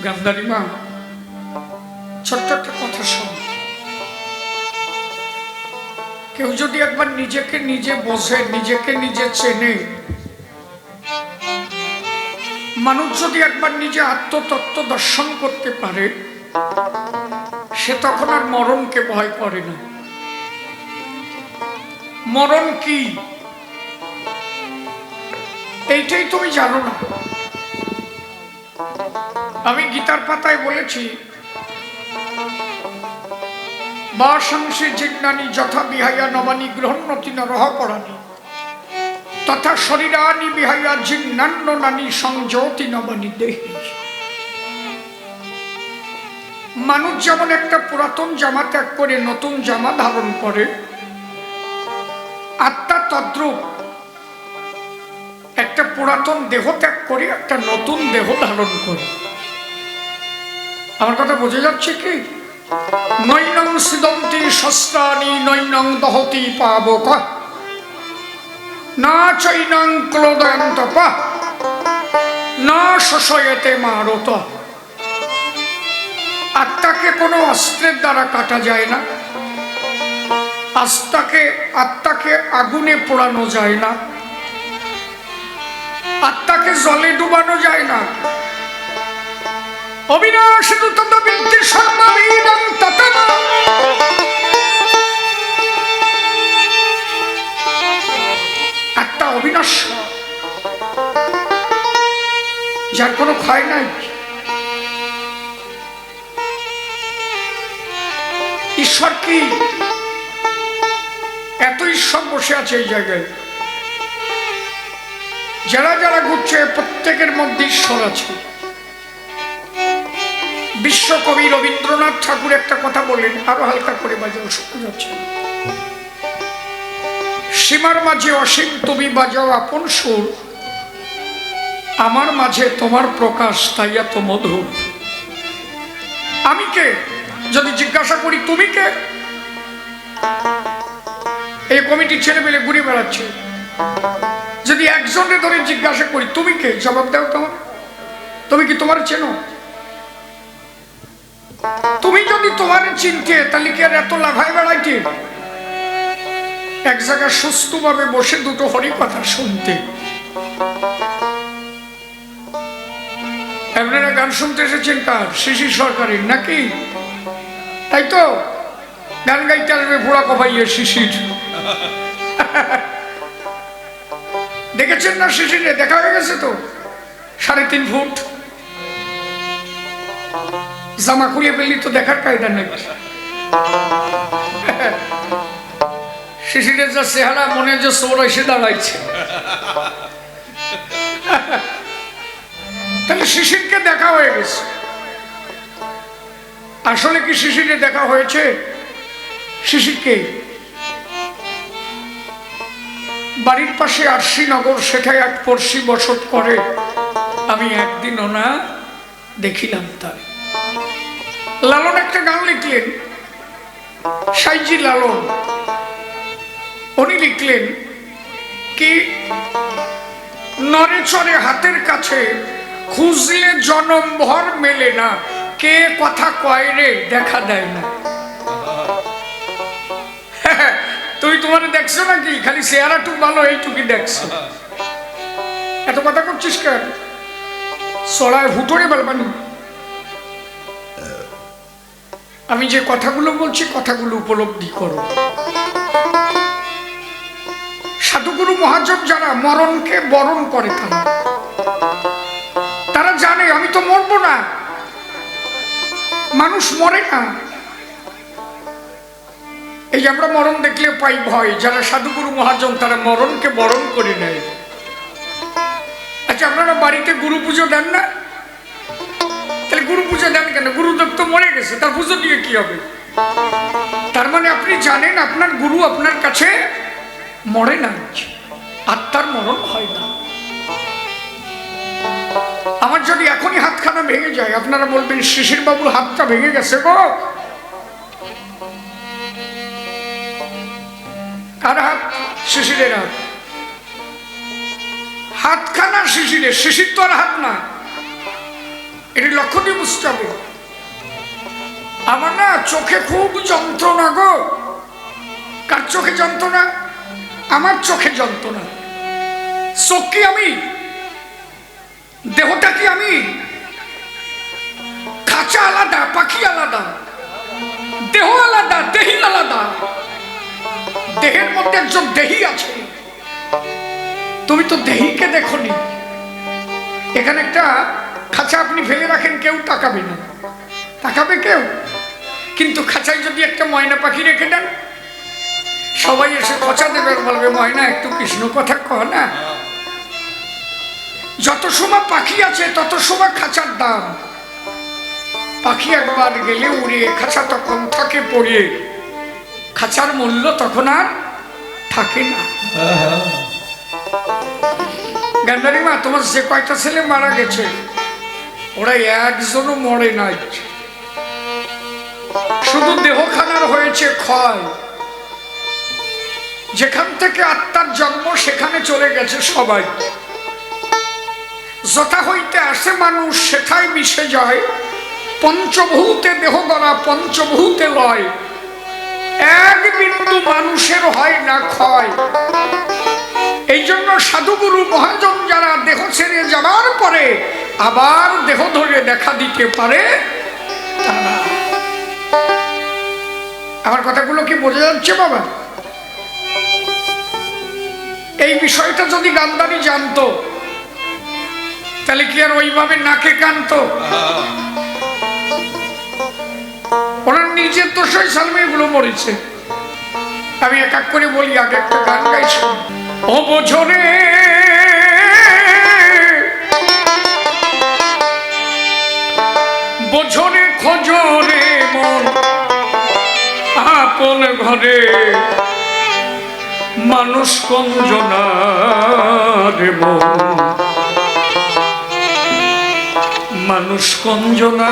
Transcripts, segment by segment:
গান্ধারী মা, ছোট্ট একটা কথা শোন। কেউ যদি একবার নিজেকে নিজে বোঝে, নিজেকে নিজে চেনে, মানুষ যদি একবার নিজে আত্মতত্ত্ব দর্শন করতে পারে, সে তখন আর মরণকে ভয় করে না। মরণ কি এইটাই তুমি জানো না। আমি গীতার পাতায় বলেছি, বাসাংসি জিজ্ঞানি যথা বিহাইয়া নবানি গ্রহণতি নরহ পরাণী তথা শরীরানি বিহাইয়া জিজ্ঞান্য নানি সংযতি নবানি দেহি। মানুষ যেমন একটা পুরাতন জামা ত্যাগ করে নতুন জামা ধারণ করে, আত্মা তদ্রূপ একটা পুরাতন দেহ ত্যাগ করে একটা নতুন দেহ ধারণ করে। আমার কথা বোঝা যাচ্ছে কি? নৈনং সিদন্তি শস্ত্রাণি নৈনং দহতি পাবক না চৈনং ক্লোদয়ন্তপ না শোষয়েতে মারত। আত্মাকে কোনো অস্ত্রের দ্বারা কাটা যায় না, আত্মাকে আগুনে পোড়ানো যায় না, আত্মাকে জলে ডুবানো যায় না। অবিনাশী তত বিদ্যে সর্ববিদং ততম। আত্মা অবিনাশ্য, যার কোনো ক্ষয় নাই। ঈশ্বর কি? এত ঈশ্বর বসে আছে এই জায়গায়, যারা যারা ঘুরছে প্রত্যেকের মধ্যে ঈশ্বর আছে। বিশ্বকবি রবীন্দ্রনাথ ঠাকুর একটা কথা বললেন, আরো হালকা করে বাজাও, শোনা যাচ্ছে। সীমার মাঝে অসীম তুমি বাজাও আপন সুর, আমার মাঝে তোমার প্রকাশ তাই এত মধুর। আমি কে? যদি জিজ্ঞাসা করি তুমি কে? এই কমিটির ছেলে পেলে ঘুরে বেড়াচ্ছে, যদি একজনে ধরে জিজ্ঞাসা করি তুমি কে, জবাব দাও তোমার। তুমি কি তোমার চেনো? তুমি যদি তোমার চিনতে, তাহলে কি আর এত লাফায় বেড়াইতে? এক জায়গায় সুস্থভাবে বসে দুটো হরি কথা শুনতে। আপনারা গান শুনতে এসেছেন কার? শিশির সরকারের নাকি? তাই তো, গান গাইতে আসবে ভোড়া কপাইয়ে শিশির। দেখেছেন না শিশিরে? দেখা হয়ে গেছে তো, 3.5 ফুট জামা খুলে ফেললি তো দেখার কায়দা নেই। শিশিরের যা চেহারা, মনে যে সোর এসে দাঁড়াইছে। তাহলে শিশিরকে দেখা হয়ে গেছে। আসলে কি শিশিরে দেখা হয়েছে? শিশিরকে বাড়ির পাশে আরশি নগর, সেখানে এক পড়শি বসত করে। আমি একদিনও না দেখিলাম তার। লালন একটা গান লিখলেন, সাইজি লালন। উনি লিখলেন কি, নরে চরে হাতের কাছে খুঁজলে জনম ভর মেলে না, কে কথা কয় রে দেখা দেয় না। তুই তোমার দেখছো নাকি? খালি চেহারাটুক ভালো, এইটুকি দেখছো। এত কথা করছিস কেন? সরায় হুটোরে বলবানি। আমি যে কথাগুলো বলছি, কথাগুলো উপলব্ধি করো। সাধুগুরু মহাজন যারা মরণকে বরণ করে, তারা জানে আমি তো মরবো না, মানুষ মরে না। এই যে আমরা মরণ দেখলে পাই ভয়, যারা সাধুগুরু মহাজন তারা মরণকে বরণ করে নেয়। আচ্ছা, আপনারা বাড়িতে গুরু পুজো দেন না? তাহলে গুরু পুজো দেন কেন? গুরুদেব তো মরে গেছে, তার পুজো দিয়ে কি হবে? তার মানে আপনি জানেন আপনার গুরু আপনার কাছে মরে না, আত্মার মরণ হয় না। আমার যদি এখনই হাতখানা ভেঙে যায়, আপনারা বলবেন শিশির বাবুর হাতটা ভেঙে গেছে গো। কার হাত? শিশিরের হাত। হাতখানা শিশিরের, শিশির তো আর হাত না। এটি লক্ষ্য দিয়ে বুঝতে হবে। আমার না চোখে খুব যন্ত্রণা গো। কার চোখে যন্ত্রণা? আমার চোখে যন্ত্রণা। চোখ কি আমি? দেহটা কি আমি? খাঁচা আলাদা, পাখি আলাদা, দেহ আলাদা, দেহি আলাদা। দেহের মধ্যে একজন দেহি আছে। তুমি তো দেহিকে দেখোনি। এখানে একটা খাঁচা আপনি ফেলে রাখেন, কেউ তাকাবে না। তাকাবে কেউ? কিন্তু খাঁচায় যদি একটা ময়না পাখি রেখে দেন, সবাই এসে খোঁচা দেবে, বলবে ময়না একটু কৃষ্ণ কথা কহ না। যত সময় পাখি আছে তত সময় খাঁচার দাম। পাখি একবার গেলে উড়ে, খাঁচা তখন থাকে পড়ে। খাঁচার মূল্য তখন আর থাকে না। গান্ধারী মা, তোমার যে কয়টা ছেলে মারা গেছে ওরা একজনও মরে নাই, শুধু দেহখানার হয়েছে ক্ষয়। যেখান থেকে আত্মার জন্ম সেখানে চলে গেছে সবাই। যথা হইতে আসে মানুষ সেথায় মিশে যায়। পঞ্চভূতে দেহ গড়া, পঞ্চভূতে লয়। এক বিন্দু মানুষের হয় না ক্ষয়। এই জন্য সাধুগুরু মহাজন যারা দেহ ছেড়ে যাবার পরে আবার দেহ ধরে দেখা দিতে পারে তারা। আমার কথাগুলো কি বোঝা যাচ্ছে বাবা? এই বিষয়টা যদি গান্ধারী জানতো তাহলে কি আর ওইভাবে নাকে কানতো? ওনার নিজের দোষই সালমে এগুলো মরেছে। আমি এক এক করে বলি, আগে একটা গান গাইছি। ও বোঝরে বোঝরে খোঁজরে মন আপন ঘরে, মানুষ কঞ্জনা রে মন, মানুষ কঞ্জনা।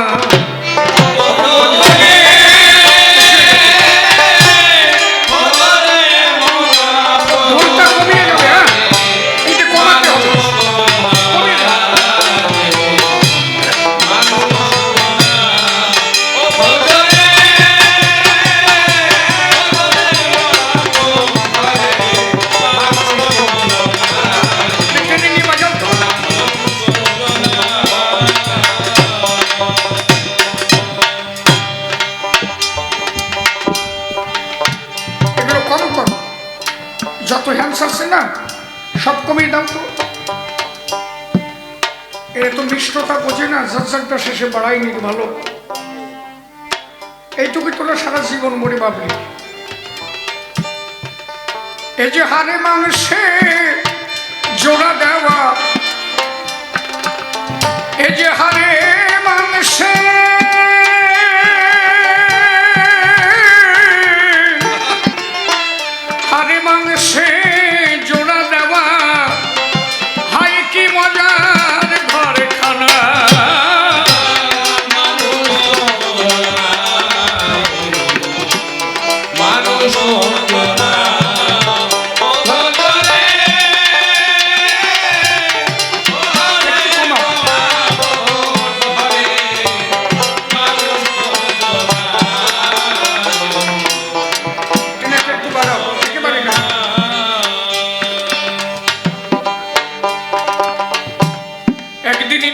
যত হ্যান্স আছে না সব কমিয়ে দাও তো। এরা তো মিষ্টতা বোঝে না, ঝকঝকটা শেষে বাড়াইনি ভালো। এইটুকু তোরা সারা জীবন মরে ভাবলি। এই যে হারে মাংসে জোড়া দেওয়া, এই যে হারে মাংসে মাংসে জোড়া দেওয়া, হাই কি মজার ঘর খানা। মানুষ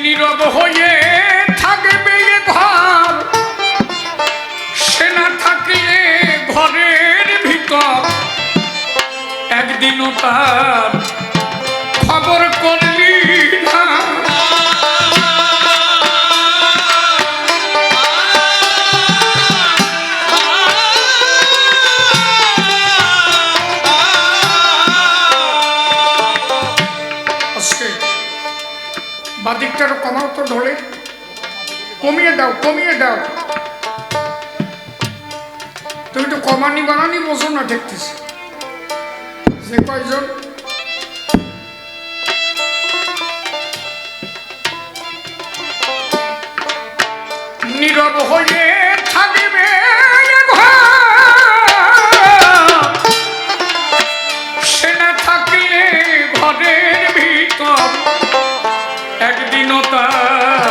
নীরব হয়ে থাকবে ঘর, সে না থাকলে ঘরের ভিতর। একদিনও তার খবর করলি না। বাদিকটারও কমাও তো ঢোলে, কমিয়ে দাও, কমিয়ে দাও। তুমি তো কমানি বানানি বোঝো না দেখতেছি। যে কয়জন নীরব হয়ে থাকবে সে না থাকলে ঘরের ভিতর। একদিনও তার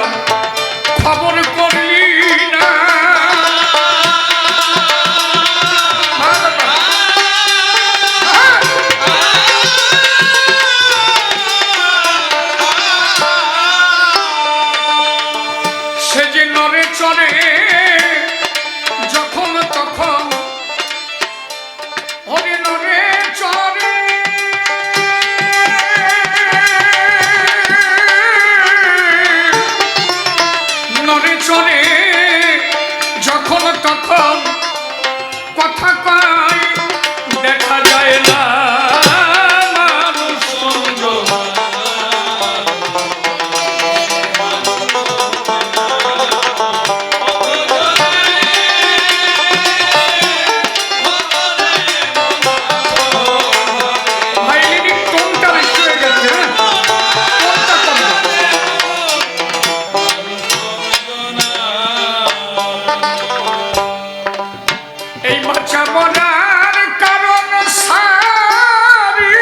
বাঁচা মরার কারণ সারি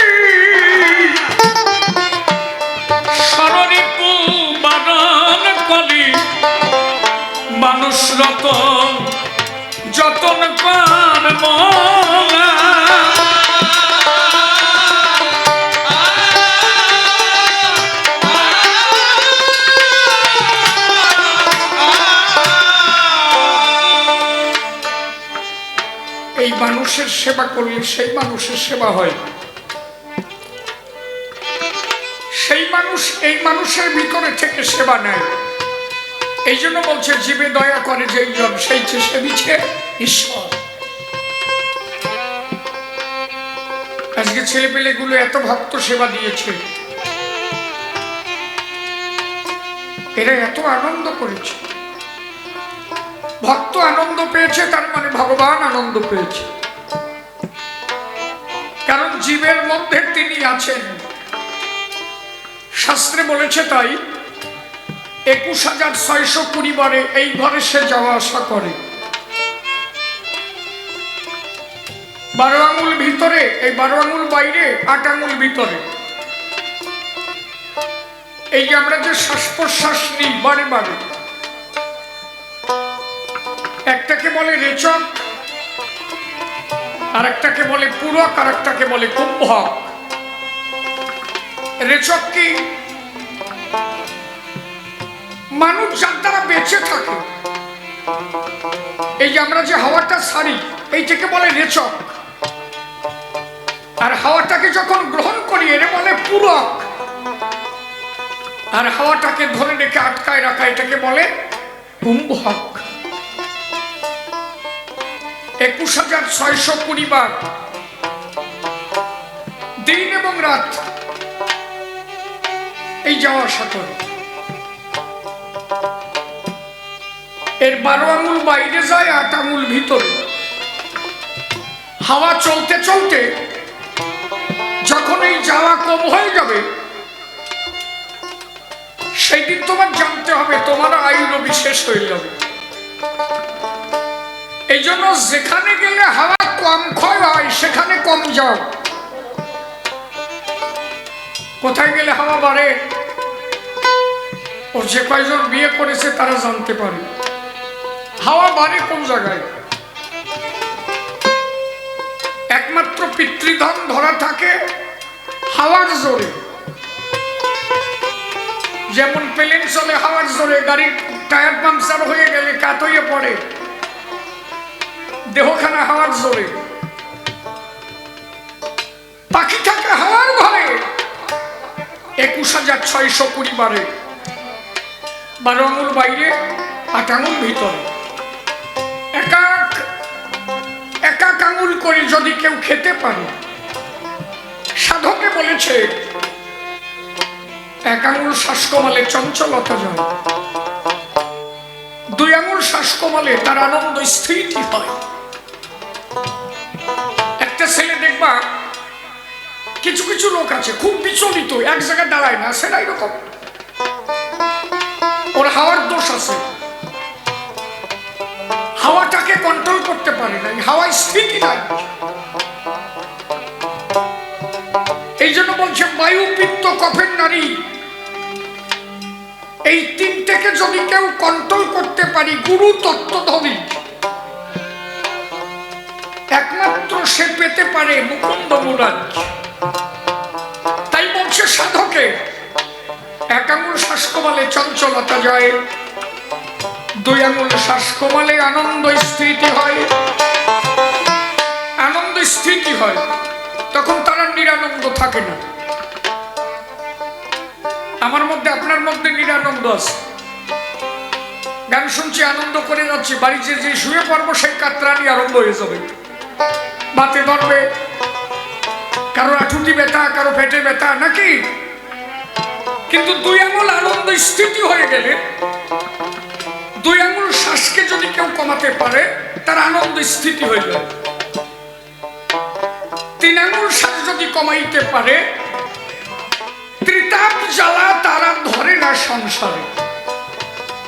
সররিপু বারণ করি মানুষ রতন যতন কর মোরা এই মানুষের সেবা করলে সেই মানুষের সেবা হয় সেই মানুষ এই মানুষের ভিতরে থেকে সেবা নেয় এই জন্য বলছে জীবে দয়া করে যেই জন সেই সেবিছে ঈশ্বর আজকে ছেলেপেলেগুলো এত ভক্ত সেবা দিয়েছে এরা এত আনন্দ করেছে ভক্ত আনন্দ পেয়েছে তার মানে ভগবান আনন্দ পেয়েছে কারণ জীবের মধ্যে তিনি আছেন শাস্ত্রে বলেছে তাই 21,620 বারে এই ঘরে সে যাওয়া আসা করে 12 আঙুল ভিতরে এই 12 আঙুল বাইরে 8 আঙুল ভিতরে এই যে আমরা যে শ্বাস প্রশ্বাস নিই বারে বারে একটাকে বলে রেচক আর একটাকে বলে পূরক আর একটাকে বলে কুম্ভক রেচক কি মানুষ যার দ্বারা বেঁচে থাকে এই যে আমরা যে হাওয়াটা ছাড়ি এইটাকে বলে রেচক আর হাওয়াটাকে যখন গ্রহণ করি এর বলে পূরক আর হাওয়াটাকে ধরে রেখে আটকায় রাখা এটাকে বলে কুম্ভক 21,620 বার দিন এবং রাত এই যাওয়া আসা করে এর 12 আঙুল বাইরে যায় 8 আঙুল ভিতরে হাওয়া চলতে চলতে যখন এই যাওয়া কম হয়ে যাবে সেই দিন তোমার জানতে হবে তোমার আয়ুর বিশেষ হয়ে যাবে এই জন্য যেখানে গেলে হাওয়া কম ক্ষয় হয় সেখানে কম যাও কোথায় গেলে হাওয়া বাড়ে ও যে কয়জন বিয়ে করেছে তারা জানতে পারে হাওয়া বাড়ে কোন জায়গায় একমাত্র পিতৃধন ধরা থাকে হাওয়ার জোরে যেমন প্লেন চলে হাওয়ার জোরে গাড়ির টায়ার পাংচার হয়ে গেলে কাত হয়ে পড়ে দেহখানা হাওয়ার জোরে পাখি থাকে হাওয়ার ঘরে 21,620 বারে 12 আঙুল বাইরে 8 আঙুল ভিতরে এক আঙুল করে যদি কেউ খেতে পারে সাধকে বলেছে 1 আঙুল শ্বাস কমালে চঞ্চলতা যায় 2 আঙুল শ্বাস কমালে তার আনন্দ স্থিতি হয় একটা ছেলে দেখবা কিছু কিছু লোক আছে খুব বিচলিত এক জায়গায় দাঁড়ায় না সেটা এরকম ওর হাওয়ার দোষ আছে হাওয়াটাকে কন্ট্রোল করতে পারে না হাওয়ায় স্থিতি নাই এই জন্য বলছে বায়ু পিত্ত কফের নারী এই তিনটাকে যদি কেউ কন্ট্রোল করতে পারি গুরু তত্ত্বধনী একমাত্র সে পেতে পারে মুকুন্দ মুরাদ তাই বলছে সাধকে 1 আঙুল শ্বাস কমালে চঞ্চলতা যায় 2 আঙুল শ্বাস কমালে আনন্দ স্থিতি হয় আনন্দ স্থিতি হয় তখন তারা নিরানন্দ থাকে না আমার মধ্যে আপনার মধ্যে নিরানন্দ আছে গান শুনছি আনন্দ করে যাচ্ছি বাড়িতে যে শুয়ে পড়বো সেই কাতরানি আরম্ভ হয়ে যাবে বাতে ধরবে কারো আঠুটি ব্যথা কারো পেটে ব্যথা নাকি কিন্তু 2 আঙুল আনন্দ স্থিতি হয়ে গেলে 2 আঙুল শ্বাসকে যদি কেউ কমাতে পারে তার আনন্দ স্থিতি হয়ে যায় 3 আঙুল শ্বাস যদি কমাইতে পারে ত্রিতাপ জ্বালা তারা ধরে না সংসারে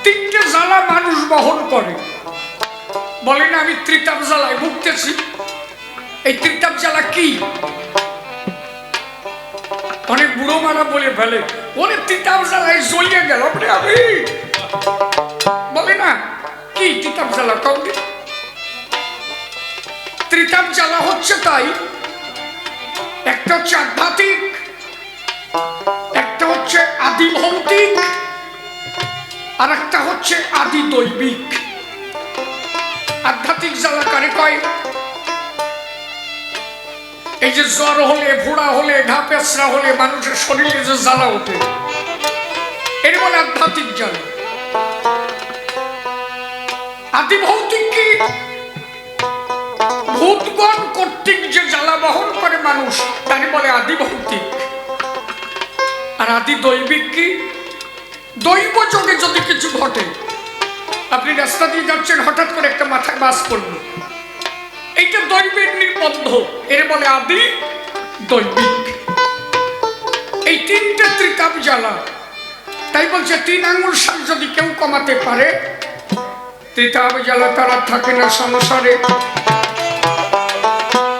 3টে জ্বালা মানুষ বহন করে বলে না আমি ত্রিতাপ জ্বালায় ভুগতেছি এই তিতাব জ্বালা কি? অনেক বুড়ো মারা বলে ফেলে, ওরে তিতাব জ্বালায় জ্বলিয়ে গেল আমি বলে না কি তিতাব জ্বালা কাউকে? ত্রিতাব জ্বালা হচ্ছে তাই, একটা হচ্ছে আধ্যাত্মিক, একটা হচ্ছে আদি ভৌতিক, আর একটা হচ্ছে আদি দৈবিক। আধ্যাত্মিক জ্বালা কারে কয়? এই যে জ্বর হলে, ফোড়া হলে, ঘা পেঁচড়া হলে মানুষের শরীরে যে জ্বালা ওঠে, এর বলে আধ্যাত্মিক জ্বালা। আদি ভৌতিক কি? ভূতগণ কর্তৃক যে জ্বালা বহন করে মানুষ, তাকে বলে আদি ভৌতিক। আর আদি দৈবিক কি? দৈব যোগে যদি কিছু ঘটে, আপনি রাস্তা দিয়ে যাচ্ছেন, হঠাৎ করে একটা মাথায় বাস পড়লো, এইটা দৈবের নির্বন্ধ, এর বলে আদি দৈবিক। এই তিনটে ত্রিতাপ জ্বালা। তাই বলছে 3 আঙ্গুল সাজ যদি কেউ কমাতে পারে, ত্রিতাপ জ্বালা তারা থাকে না সংসারে।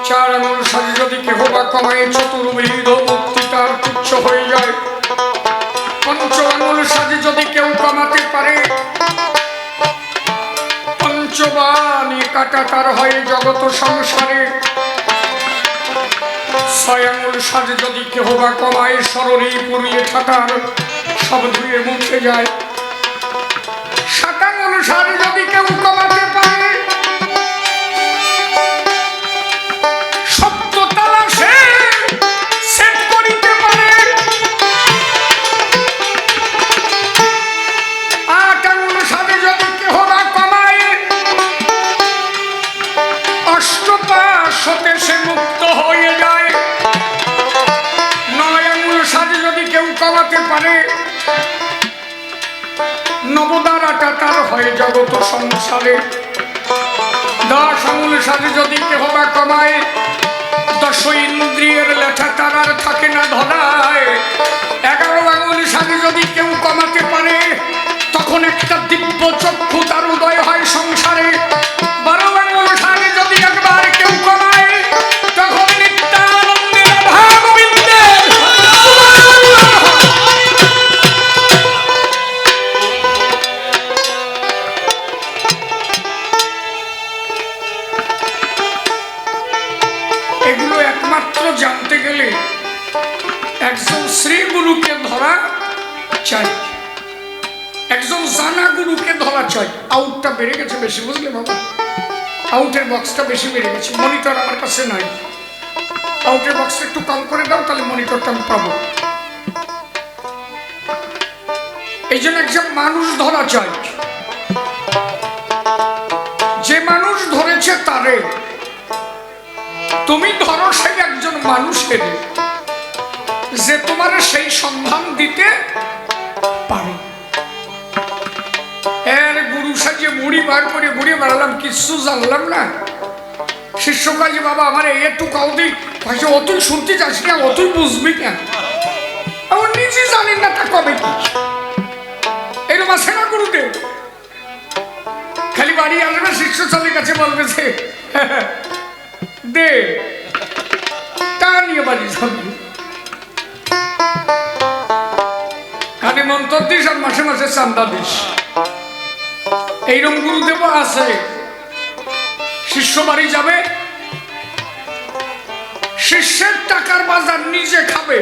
4 আঙ্গুল সাজ যদি কেহ বা কমায়, চতুর্বিধ মুক্তি তার তুচ্ছ হয়ে যায়। 5 আঙ্গুল সাজ যদি কেউ কমাতে পারে, পঞ্চবাণী কাটা তার হয় জগত সংসারে। 6 আঙ্গুল সাজ যদি কেহ বা কমায়, সরণি পুরিয়ে ঠাটার সব ধুয়ে মুছে যায়। 7 আঙ্গুল সাজ যদি কেউ কমাতে পারে, সপ্ততলা সে সেট করিতে পারে। 8 আঙ্গুল সাজ যদি কেহ বা কমায়, অষ্টপাশ হতে সে মুক্ত হয়ে যায়। 9 আঙ্গুল সাজ যদি কেউ কমাতে পারে, নবদ্বারাটা তার হয় জগত সংসারে। 10 আঙ্গুল সাজ যদি কেহ বা কমায়, 10 ইন্দ্রিয়ের লেখা তার আর থাকে না ধরায়। 11 আঙ্গুল সাজ যদি কেউ কমাতে পারে, তখন একটা দিব্য চক্ষু তার উদয় হয় সংসারে। 12 আঙ্গুল সাজ যদি একবার কেউ কমায়, তখন নিত্যানন্দের রাধা গোবিন্দের। এগুলো একমাত্র জানতে গেলে একজন শ্রী গুরুকে ধরা চাই, একজন জানা গুরুকে ধরা চাই। আউটটা বেড়ে গেছে বেশি, বুঝলে বাবা? আউটের বক্সটা বেশি বেড়ে গেছে, মনিটর আমার কাছে নাই। আউটের বক্সটা একটু কম করে দাও, তাহলে মনিটরটা আমি পাবো। এই জন্য একজন মানুষ ধরা চাই, যে মানুষ ধরেছে তারে তুমি ধরো, সেই একজন মানুষের যে তোমার সেই সন্ধান দিতে পারে। এর গুরু সাজিয়ে মুড়ি বার করে ঘুরে বেড়ালাম, কিছু জানলাম না। শিষ্য কাজে বাবা আমার একটু কাউদি ভাইসে, অতুই শুনতে চাস না, অতুই বুঝবি না, আমার নিজে জানেন না তা কবে কি। এরকম আছে না গুরুদেব? খালি বাড়ি আসবে, শিষ্য চালের কাছে বলবে যে দে, তা নিয়ে বাড়ি যাবে। কানে মন্ত্র দিস আর মাসে মাসে চান্দা দিস। এইরকম গুরুদেব আছে। শিষ্য বাড়ি যাবে, শিষ্যের টাকার বাজার নিজে খাবে,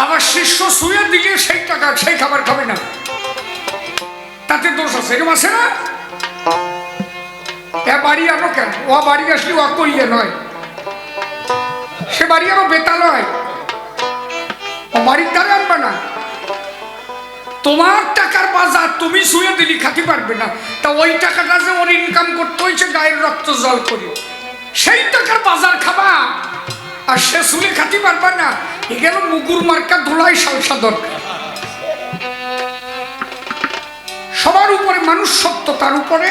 আবার শিষ্য শুয়ে দিয়ে সেই টাকা সেই খাবার খাবে না, তাতে দোষ আছে। এরকম আছে না? এ বাড়ি আনো কেন? ও বাড়ি আসলে ও কইয়ে নয়, সে বাড়ি আরো বেতালয়, ও বাড়ির দ্বারা আনবে না। তোমার টাকার বাজার তুমি শুয়ে দিলি খাতে পারবে না, তা ওই টাকাটা যে ওর ইনকাম করতে হয়েছে গায়ের রক্ত জল করে, সেই টাকার বাজার খাবা আর সে শুলে খাতে পারবে না। এখানে মুগুর মার্কা ধুলাই সালসা দরকার। সবার উপরে মানুষ সত্য, তার উপরে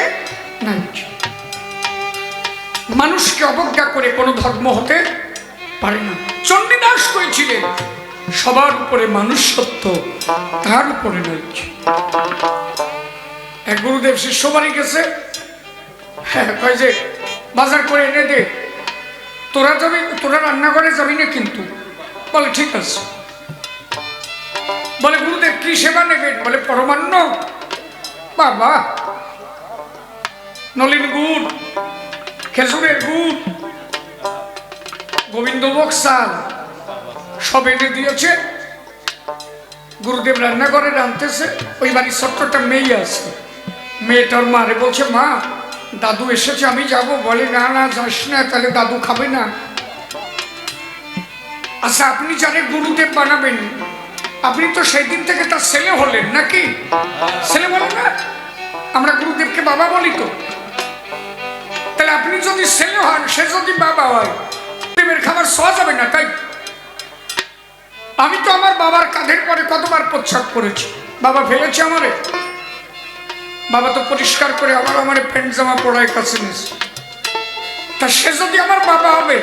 নাই। মানুষকে অবজ্ঞা করে কোনো ধর্ম হতে পারে না। চণ্ডীদাস করেছিলেন সবার উপরে মানুষ সত্য, তার উপরে নাই। এক গুরুদেব শিষ্য বাড়ি গেছে, কয় যে বাজার করে এনে দে। তোরা যাবি, তোরা রান্নাঘরে যাবি না কিন্তু। বলে ঠিক আছে। বলে গুরুদেব কি সেবা নেবেন? বলে পরমান্ন। বাবা, নলিন গুড়, খেজুরের গুড়, গোবিন্দভোগ চাল সব এনে দিয়েছে। গুরুদেব রান্নাঘরে রাঁধতেছে। ওই বাড়ির ছোট্ট একটা মেয়ে আছে। মেয়েটার মারে বলছে, মা দাদু এসেছে, আমি যাব। বলে না না যাস না, তাহলে দাদু খাবে না। আচ্ছা আপনি জানেন গুরুদেব বানাবেন, আপনি তো সেই দিন থেকে তার ছেলে হলেন নাকি? ছেলে বলে না, আমরা গুরুদেবকে বাবা বলি তো। তাহলে আপনি যদি ছেলে হন, সে যদি বাবা হয়, গুরুদেবের খাবার খাওয়া যাবে না তাই? আমি তো আমার বাবার কাঁধের পরে কতবার প্রচ্ছাদ করেছি। বাবা ফেলেছে আমারে, বাবা তো পরিষ্কার করে আবার আমার প্যান্ট জামা পড়ায় কাছে নিয়েছে। তা সে যদি আমার বাবা হবে,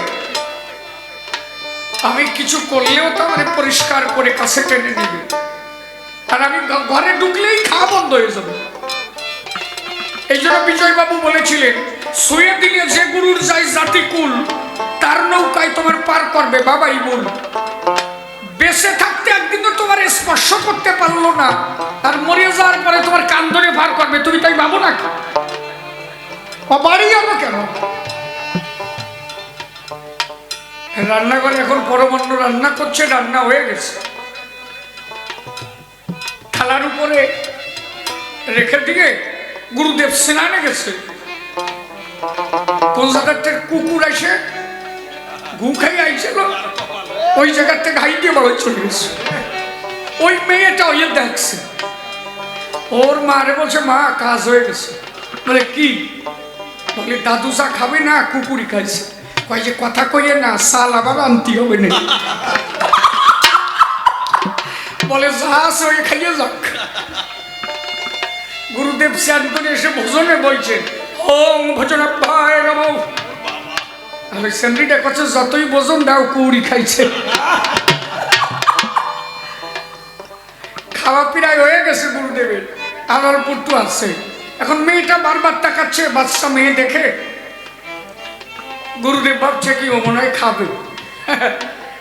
আমি কিছু করলেও তো আমার পরিষ্কার করে কাছে টেনে নেবে। আর আমি ঘরে ঢুকলেই খাওয়া বন্ধ হয়ে যাবে। এই জন্য বিজয়বাবু বলেছিলেন, শুয়ে দিলে যে গুরুর যাই জাতিকুল, তার নৌকায় তোমার পার করবে বাবাই বল। বেঁচে থাকতে একদিনও তোমার স্পর্শ করতে পারলো না, আর মরে যাওয়ার পরে তোমার কান ধরে পার করবে, তুমি তাই ভাবো নাকি? বাড়ি যাবো কেন? রান্নাঘরে এখন পরমান্ন রান্না করছে, রান্না হয়ে গেছে। থালার উপরে রেখে দিয়ে গুরুদেব স্নানে গেছে। কোন জায়গার থেকে কুকুর এসে ঘু খাই আইছিল, ওই জায়গার থেকে হাই দিয়ে বড় চলে গেছে। ওই মেয়েটা ওই দেখছে, ওর মারে বলছে, মা কাজ হয়ে গেছে। বলে কি? বলে দাদু চা খাবে না, কুকুরই খাইছে। কয় যে কথা কইয়ে না, সাল আবার আনতে হবে না। বলে যা ওই খাইয়ে যাক। গুরুদেব স্নান করে এসে ভোজনে বলছেন, ওম ভোজনাভ্যায় নমঃ। আমি সেমরিটা করছে, যতই ভোজন দাও কুড়ি খাইছে। খাওয়া পিড়াই হয়ে গেছে গুরুদেবের, আর অল্প একটু আছে। এখন মেয়েটা বারবার তাকাচ্ছে, বাচ্চা মেয়ে দেখে গুরুদেব ভাবছে কি ও মনে হয় খাবে।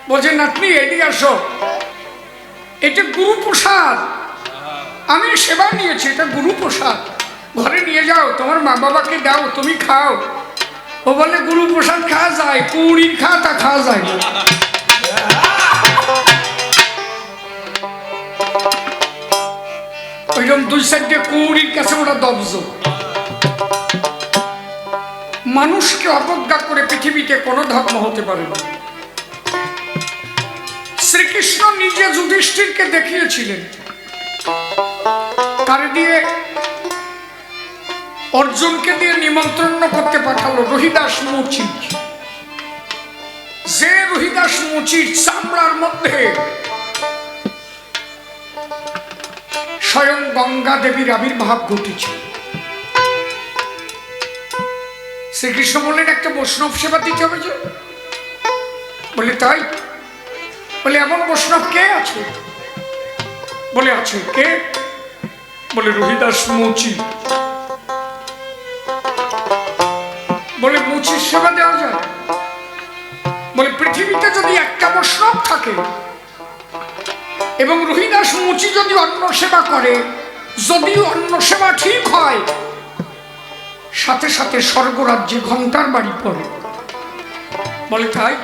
বলছে, নাতনি এদিকে আসো, এটা গুরু প্রসাদ, আমি সেবা নিয়েছি, এটা গুরু প্রসাদ, ঘরে নিয়ে যাও, তোমার মা বাবাকে দাও, তুমি খাও। ও বলে, গুরু প্রসাদ খাওয়া যায়, কুড়ি তা খাওয়া যায় না। ওইরকম দুই সাইডে কুড়ির কাছে ওরা দবজ। মানুষকে অবজ্ঞা করে পৃথিবীতে কোনো ধর্ম হতে পারে না। শ্রীকৃষ্ণ নিজে যুধিষ্ঠিরকে দেখিয়েছিলেন, কারে দিয়ে? অর্জুনকে দিয়ে নিমন্ত্রণ করতে পাঠালো রোহিদাস মুচি। যে রোহিদাস মুচির চামড়ার মধ্যে স্বয়ং গঙ্গা দেবীর আবির্ভাব ঘটেছে। শ্রীকৃষ্ণ বললেন, একটা বৈষ্ণব সেবা দিতে হবে যে। বলে তাই? বলে এমন বৈষ্ণব কে আছে? বলে আছে। কে? বলে রোহিদাস মুচি। বলে মুচির সেবা দেওয়া যায়? বলে পৃথিবীতে যদি একটা বৈষ্ণব থাকে এবং রোহিদাস মুচি যদি অন্ন সেবা করে, যদি অন্ন সেবা ঠিক হয়, সাথে সাথে স্বর্গরাজ্যে ঘন্টার বাড়ি পড়ে। বলে তাই?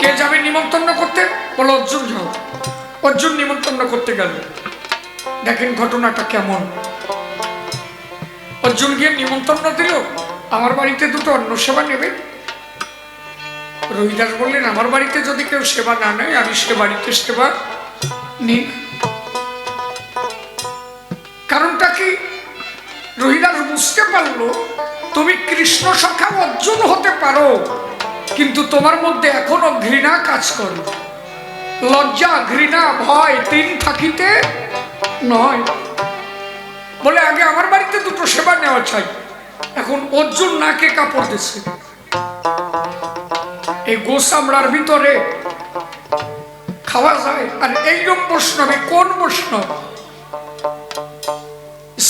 কে যাবে নিমন্ত্রণ করতে? বলে অর্জুন যাও। অর্জুন নিমন্ত্রণ করতে গেল। দেখেন ঘটনাটা কেমন। অর্জুন গিয়ে নিমন্ত্রণ দিল, আমার বাড়িতে দুটো অন্ন সেবা নেবে। রোহিদাস বললেন, আমার বাড়িতে যদি কেউ সেবা না নেয়, আমি সে বাড়িতে সেবা নিই। কারণটা কি? রোহিদাস বুঝতে পারলো, তুমি কৃষ্ণ সখা অর্জুন হতে পারো, কিন্তু তোমার মধ্যে এখনো ঘৃণা কাজ করে। লজ্জা, ঘৃণা, ভয় তিন থাকিতে নয়। বলে আগে আমার বাড়িতে দুটো সেবা নেওয়া চাই। এখন অর্জুন নাকে কাপড় দিচ্ছে। এই গোসামড়ার ভিতরে খাওয়া যায়? আর এইরকম বৈষ্ণবে কোন বৈষ্ণব?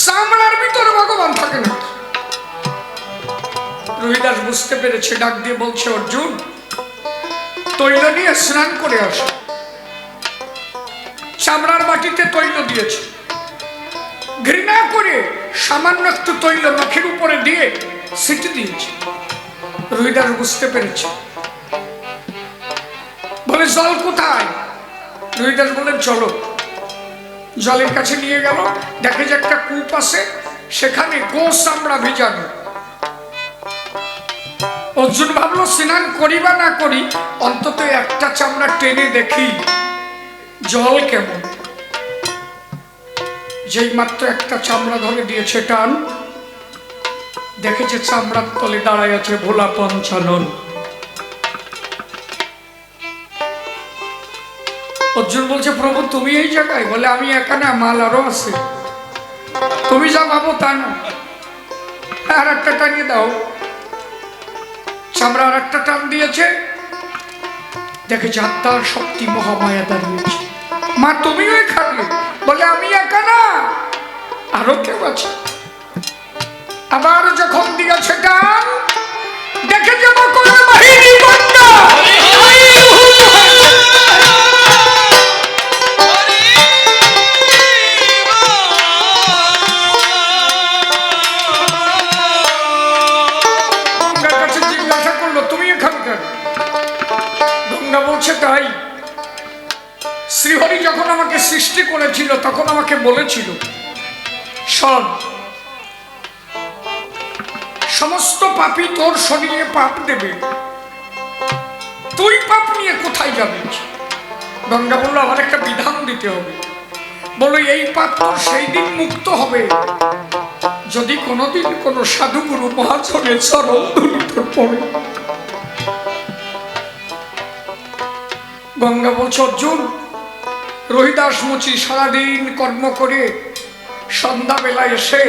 চামড়ার ভিতরে ভগবান থাকে না। রহিদাস বুঝতে পেরেছে, ডাক দিয়ে বলছে, অর্জুন তৈল নিয়ে স্নান করে আসো। চামড়ার বাটিতে তৈল দিয়েছে, ঘৃণা করে সামান্য একটু তৈল নখের উপরে দিয়ে সিটি দিয়েছে। রহিদাস বুঝতে পেরেছে, বলে জল কোথায়? রহিদাস বলেন চলো। জলের কাছে নিয়ে গেল, দেখে যে একটা কূপ আছে, সেখানে গোস চামড়া ভিজানো। অর্জুন ভাবলো স্নান করি বা না করি, অন্তত একটা চামড়া টেনে দেখি জল কেমন। যেই মাত্র একটা চামড়া ধরে দিয়েছে টান, দেখেছে চামড়ার তলে দাঁড়ায় আছে ভোলা পঞ্চানন। অর্জুন বলছে, প্রভু তুমি এই জায়গায়? বলে, আমি একা না, মাল আরো আছে, তুমি যা ভাবো তা না। আর একটা টানিয়ে দাও। চামড়া আর একটা টান দিয়েছে, দেখেছে আত্মার শক্তি মহামায়া দাঁড়িয়েছে। মা তুমিও এখানে? বলে, আমি একা না, আরো কেউ আছে। আবার যখন দিয়েছে টান, দেখে যাবো কোন বাহিনী বন্ধা। তাই শ্রীহরি যখন আমাকে সৃষ্টি করেছিল তখন আমাকে বলেছিল, শোন, সমস্ত পাপী তোর শরীরে পাপ দেবে, তুই পাপ নিয়ে কোথায় যাবি? গঙ্গা বলল, আমার একটা বিধান দিতে হবে। বলো, এই পাপ তোর সেই দিন মুক্ত হবে যদি কোনোদিন কোনো সাধুগুরু মহাজনের চরণ ধুলি তোর পড়ে। গঙ্গা বলছে, অর্জুন, রহিদাস মুচি সারাদিন কর্ম করে সন্ধ্যাবেলা এসে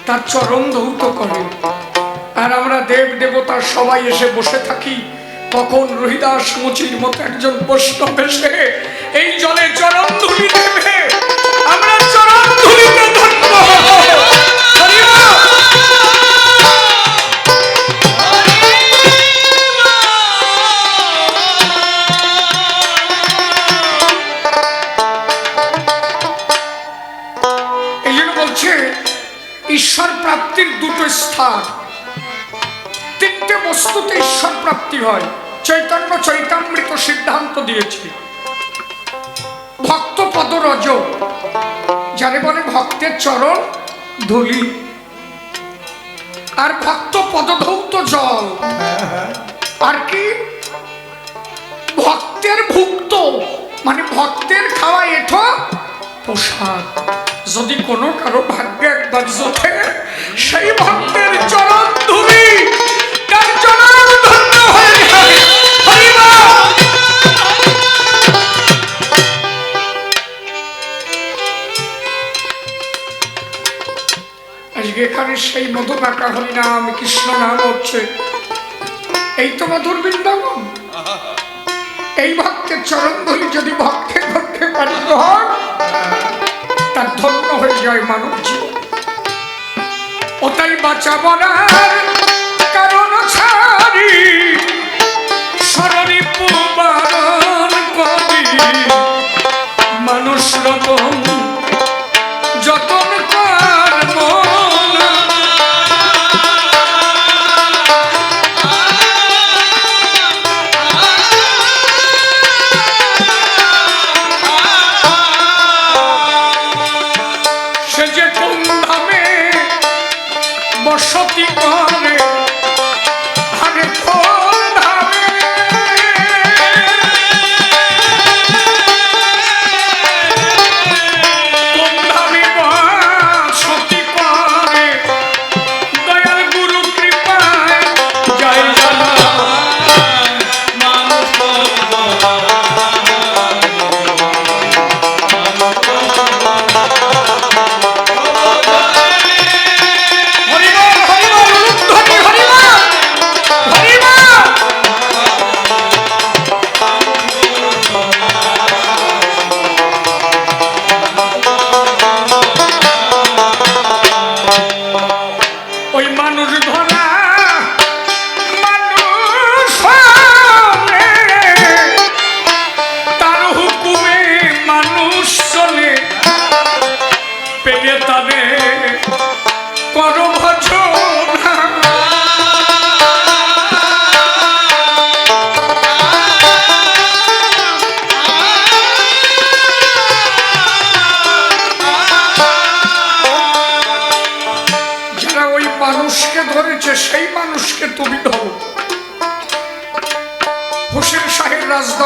তার চরণ ধৌত করে, আর আমরা দেব দেবতার সবাই এসে বসে থাকি। তখন রহিদাস মুচির মতো একজন বৈষ্ণব এসে এই জলে চরণ ধুলি দেবে, আমরা চরণ ধুলিতে ধন্য হব। ঈশ্বর প্রাপ্তির দুটো স্থান, তিনটে বস্তুতে ঈশ্বর প্রাপ্তি হয়। চৈতন্য চৈতামৃত সিদ্ধান্ত দিয়েছে। ভক্ত পদরজ, যারে বলে ভক্তের চরণ ধুলি, আর ভক্ত পদধৌত জল, আর কি ভক্তের ভুক্ত, মানে ভক্তের খাওয়া এঠো প্রসাদ। যদি কোনো কারো ভাগ্যে একবার জোটে, সেই ভক্তের চরণ ধুলি তার চরণ ধন্য হয়ে যায়। আজকে এখানে সেই মধু কাকা হরিনাম কৃষ্ণ নাম হচ্ছে, এই তো মধুর বৃন্দাবন। এই ভক্তের চরণ ধুলি যদি ভক্তে ভক্তে পারিত হয়, তার ধন্য হয়ে যায় মানব জীবন। ওটাই বাঁচা বলার কারণ ছাড়ি সররি পুবারণ করি, মানুষ রতন যতন কার মন। সে যে কোন ধামে বসতি করে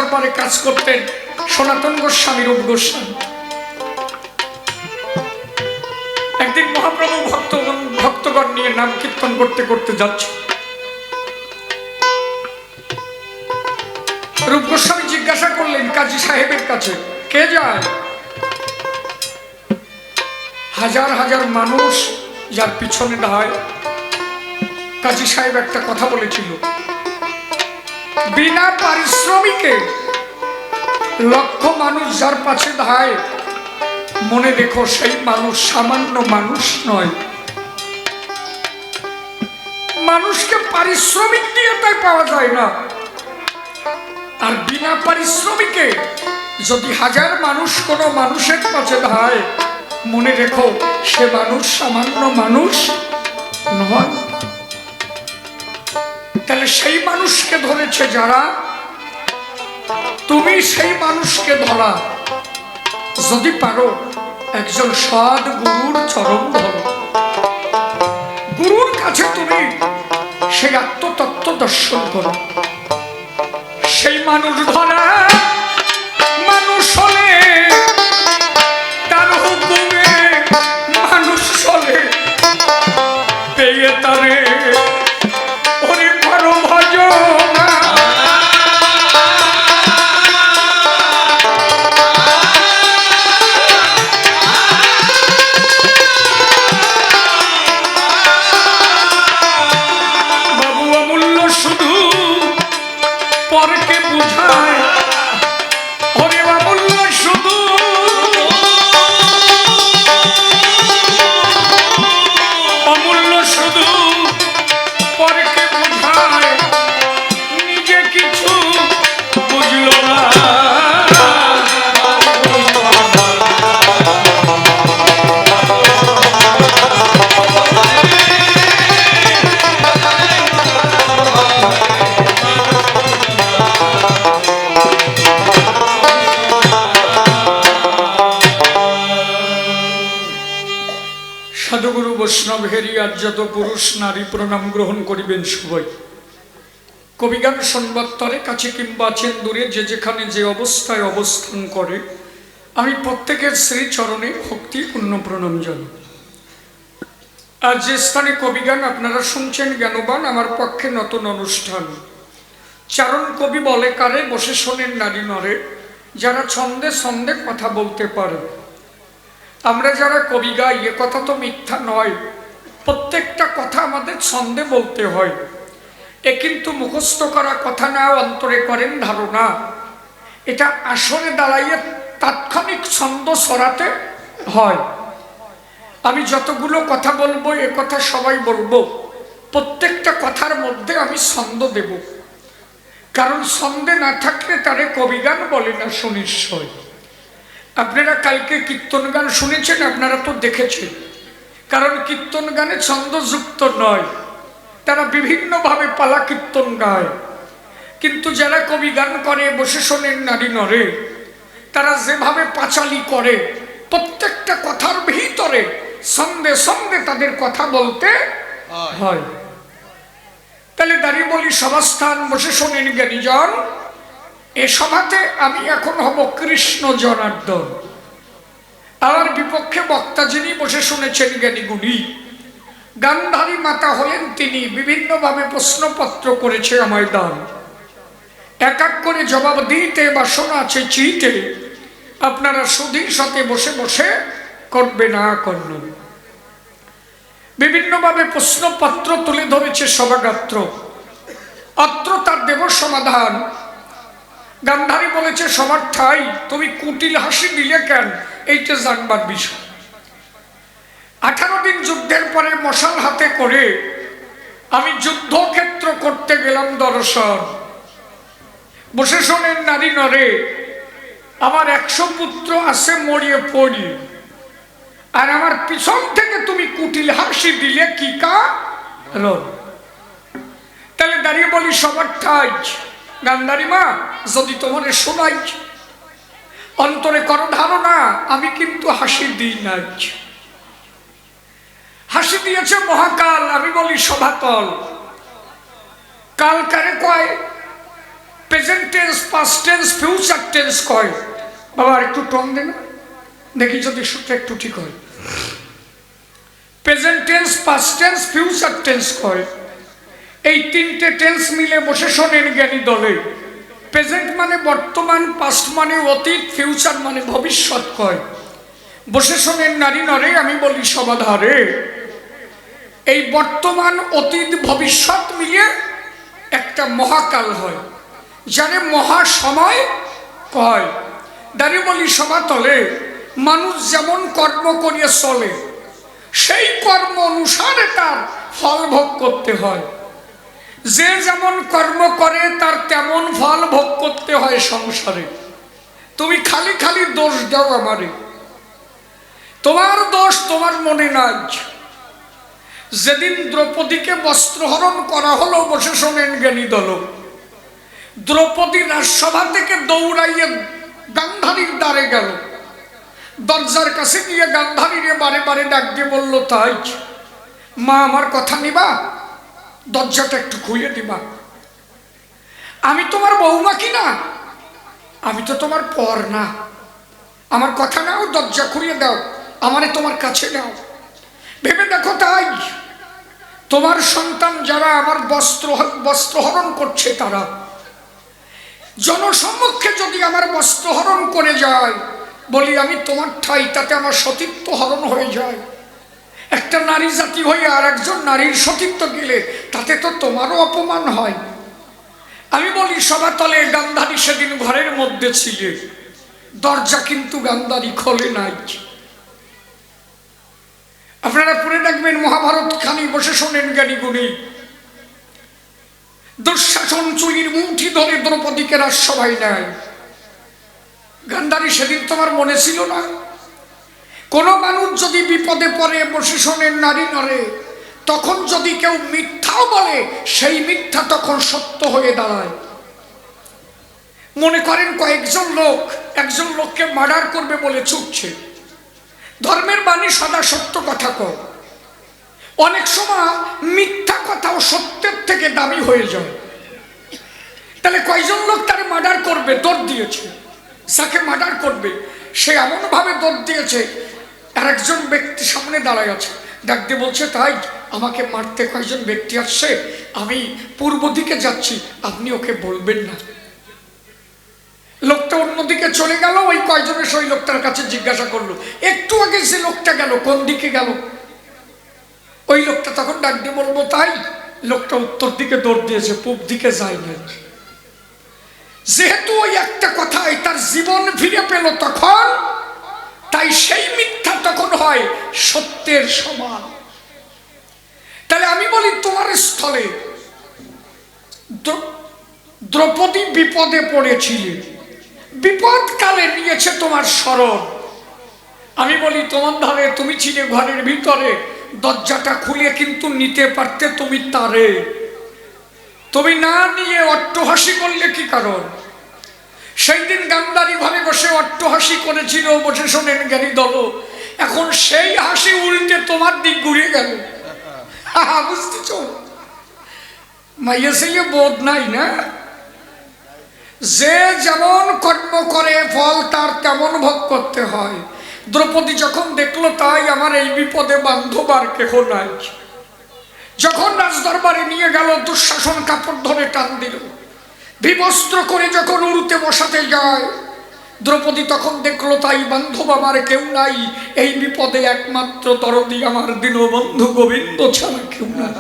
দরবারে কাজ করতেন সনাতন গোস্বামী, রূপ গোস্বামী। একদিন মহাপ্রভু ভক্তগণ নিয়ে নাম কীর্তন করতে করতে যাচ্ছে। রূপ গোস্বামী জিজ্ঞাসা করলেন কাজী সাহেবের কাছে, কে যায়? হাজার হাজার মানুষ যার পিছনে দাঁড়ায়। কাজী সাহেব একটা কথা বলেছিল, বিনা পারিশ্রমিকে লক্ষ মানুষ যার পাশে দাঁড়ায়, মনে রেখো সেই মানুষ সামান্য মানুষ নয়। মানুষকে পারিশ্রমিক দিয়ে তাই পাওয়া যায় না, আর বিনা পারিশ্রমিকে যদি হাজার মানুষ কোনো মানুষের কাছে দাঁড়ায়, মনে রেখো সে মানুষ সামান্য মানুষ নয়। তাহলে সেই মানুষকে ধরেছে যারা, তুমি সেই মানুষকে ধরা। যদি পারো একজন সৎ গুরুর চরণ ধরো, গুরুর কাছে তুমি সেই আত্মতত্ত্ব দর্শন করো। সেই মানুষ ধরা মানুষ হলে, তার হুকুমে মানুষ চলে, পেয়ে তারে ওরে বড় ভজনা। বাবু অমূল্য শুধু পরকে বুঝায়, ওরে অমূল্য শুধু অমূল্য শুধু পরকে বুঝায়, নিজে কিছু বুঝল না। সাধুগুরু বৈষ্ণব হেরি আজ যত পুরুষ নারী প্রণাম গ্রহণ করিবেন সবাই। কবিগান সংবাদতরে কাছে কিংবা আছেন দূরে, যে যেখানে যে অবস্থায় অবস্থান করে, আমি প্রত্যেকের শ্রীচরণে ভক্তিপূর্ণ প্রণাম জানাই। আজ যে স্থানে কবিগান আপনারা শুনছেন জ্ঞানবান, আমার পক্ষে নতুন অনুষ্ঠান। চারণ কবি বলে কারে, বসে শোনেন নারী নরে, যারা ছন্দে ছন্দে কথা বলতে পারে। আমরা যারা কবি গাই, এ কথা তো মিথ্যা নয়, প্রত্যেকটা কথা আমাদের ছন্দে বলতে হয়। এ কিন্তু মুখস্থ করা কথা না, অন্তরে করেন ধারণা। এটা আসরে দাঁড়াইয়ে তাৎক্ষণিক ছন্দ সরাতে হয়। আমি যতগুলো কথা বলবো, এ কথা সবাই বলবো, প্রত্যেকটা কথার মধ্যে আমি ছন্দ দেব। কারণ ছন্দে না থাকলে তারে কবিগান বলে না, সুনিশ্চয়। আপনারা কালকে কীর্তন গান শুনেছেন, আপনারা তো দেখেছেন। কারণ কীর্তন গানে ছন্দযুক্ত নয়, তারা বিভিন্নভাবে পালা কীর্তন গায়। কিন্তু যারা কবি গান করে, বসে শোনেন নারী নরে, তারা যেভাবে পাঁচালি করে, প্রত্যেকটা কথার ভিতরে ছন্দে ছন্দে তাদের কথা বলতে হয়। তাহলে দাঁড়িয়ে বলি সভাস্থান, বসে শোনেন জ্ঞানীজন। এ সভাতে আমি এখন হব কৃষ্ণ জনার্দন। আমার বিপক্ষে বক্তা যিনি বসে শুনেছেন জ্ঞানী গুণী, গান্ধারী মাতা হলেন তিনি। বিভিন্নভাবে প্রশ্নপত্র করেছে আমায় দান, এক এক করে জবাব দিতে বাসনা আছে চিতে। আপনারা সুধীর সাথে বসে বসে করবে না করলেন। বিভিন্নভাবে প্রশ্নপত্র তুলে ধরেছে সভাগাত্র, অত্র তার দেব সমাধান। গান্ধারী বলেছে সবার ঠাই, তুমি কুটিল হাসি দিলে কেন, এইটা জানবার বিষয়। 18 দিন যুদ্ধের পরে মশাল হাতে করে আমি যুদ্ধক্ষেত্র করতে গেলাম দর্শন। বসে শোনেন নারী নরে, আমার 100 পুত্র আছে মরিয়ে পড়ি, আর আমার পিছন থেকে তুমি কুটিল হাসি দিলে কি কারণ? তাহলে দাঁড়িয়ে বলি সবার ঠাই, গান্ধারী মা যদি তোমার শোনাই, অন্তরে করো ধারণা আমি কিন্তু হাসি দিই নাই। হাসি দিয়েছে মহাকাল, আমি বলি সভাতল। কাল কারে কয়, present tense, past tense, future tense কয়। বাবা আর একটু টন দেন, দেখি যদি সূত্র একটু ঠিক হয়। Present tense, past tense, future tense কয়। এই তিনটে টেন্স মিলে বসে শোনেন জ্ঞানী দলে। প্রেজেন্ট মানে বর্তমান, পাস্ট মানে অতীত, ফিউচার মানে ভবিষ্যৎ কয়। বসে শোনেন নারী নরে, আমি বলি সবাধারে। এই বর্তমান, অতীত, ভবিষ্যৎ মিলিয়ে একটা মহাকাল হয়, যারে মহাসময় কয়। দাঁড়িয়ে বলি সভাতলে, মানুষ যেমন কর্ম করিয়ে চলে, সেই কর্ম অনুসারে তার ফল ভোগ করতে হয়। যে যেমন কর্ম করে তার তেমন ফল ভোগ করতে হয় সংসারে। তুমি খালি খালি দোষ দাও আমারে, তোমার দোষ তোমার মনে নাই। যেদিন দ্রৌপদীকে বস্ত্রহরণ করা হলো, বসে শোনেন জ্ঞানী দল, দ্রৌপদী রাজসভা থেকে দৌড়াইয়ে গান্ধারীর দ্বারে গেল। দরজার কাছে গিয়ে গান্ধারীরে বারে বারে ডাক দিয়ে বলল, তাই মা আমার কথা নিবা, দরজাটা একটু খুলে দিবা। আমি তোমার বৌমা কি না? আমি তো তোমার পর না, আমার কথা নাও, দরজা খুলে দাও, আমারে তোমার কাছে নাও। ভেবে দেখো, তাই তোমার সন্তান যারা আমার বস্ত্রহরণ করছে, তারা জনসম্মুখে যদি আমার বস্ত্রহরণ করে যায়, বলি আমি তোমার ঠাই, তাতে আমার সতীত্ব হরণ হয়ে যায়। একটা নারী জাতি হয়ে আর একজন নারীর সতীত্ব গেলে তাতে তো তোমারও অপমান হয়। আমি বলি সভাতলে, গান্ধারী সেদিন ঘরের মধ্যে ছিলে, দরজা কিন্তু গান্ধারী খোলে নাই। আপনারা পড়ে দেখবেন মহাভারত খানি, বসে শোনেন জ্ঞানী গুণী। দুঃশাসন চুরির মুঠি ধরে দ্রৌপদীকে রাজসভায় নেয়। গান্ধারী সেদিন তোমার মনে ছিল না? কোন মানুষ যদি বিপদে পড়ে, বসে শোনেন নারী নরে, তখন যদি কেউ মিথ্যাও বলে, সেই মিথ্যা তখন সত্য হয়ে দাঁড়ায়। মনে করেন কয়েকজন লোক একজন লোককে মার্ডার করবে বলে ছুটছে, ধর্মের বাণী সদা সত্য কথা কয়। অনেক সময় মিথ্যা কথাও সত্যের থেকে দামি হয়ে যায়। তাহলে কয়জন লোক তারে মার্ডার করবে, দৌড় দিয়েছে। যাকে মার্ডার করবে সে এমন ভাবে দৌড় দিয়েছে, আর একজন ব্যক্তি সামনে দাঁড়ায় আছে, ডাক দিয়ে বলছে, তাই আমাকে মারতে কয়েকজন ব্যক্তি আসছে, আমি পূর্ব দিকে যাচ্ছি, আপনি ওকে বলবেন না। লোকটা অন্যদিকে চলে গেল। ওই কয়জনের সেই লোকটার কাছে জিজ্ঞাসা করলো, একটু আগে যে লোকটা গেল কোন দিকে গেল? ওই লোকটা তখন ডাক দিয়ে বলবো, তাই লোকটা উত্তর দিকে দৌড় দিয়েছে, পূব দিকে যায় না। যেহেতু ওই একটা কথায় তার জীবন ফিরে পেল তখন, তাই সেই মিথ্যা তখন হয় সত্যের সমান। তাহলে আমি বলি, তোমার স্থলে দ্রৌপদী বিপদে পড়েছিলে, বিপদকালে নিয়েছে তোমার শরণ। আমি বলি, তোমার ধারে তুমি ছিলে ঘরের ভিতরে, দরজাটা খুলে কিন্তু নিতে পারতে তুমি তারে। তুমি না নিয়ে অট্টহাসি করলে কি কারণ? সেই দিন গান্ধারী ঘরে বসে অট্টহাসি করেছিল, বসে শোনেন জ্ঞানী দল। এখন সেই হাসি উল্টে তোমার দিক ঘুরে গেল। বুঝতেছ? মাইয়া সেই বোধ নাই না? যে যেমন কর্ম করে ফল তার তেমন ভোগ করতে হয়। দ্রৌপদী যখন দেখলো, তাই আমার এই বিপদে বান্ধব আর কেহ নাই, যখন রাজদরবারে নিয়ে গেল, দুঃশাসন কাপড় ধরে টান দিল, বিবস্ত্র করে যখন উড়তে বসাতে যায়, দ্রৌপদী তখন দেখলো, তাই বান্ধব আমার কেউ নাই, এই বিপদে একমাত্র দরদি আমার দীনবন্ধু গোবিন্দ ছাড়া কেউ নাই।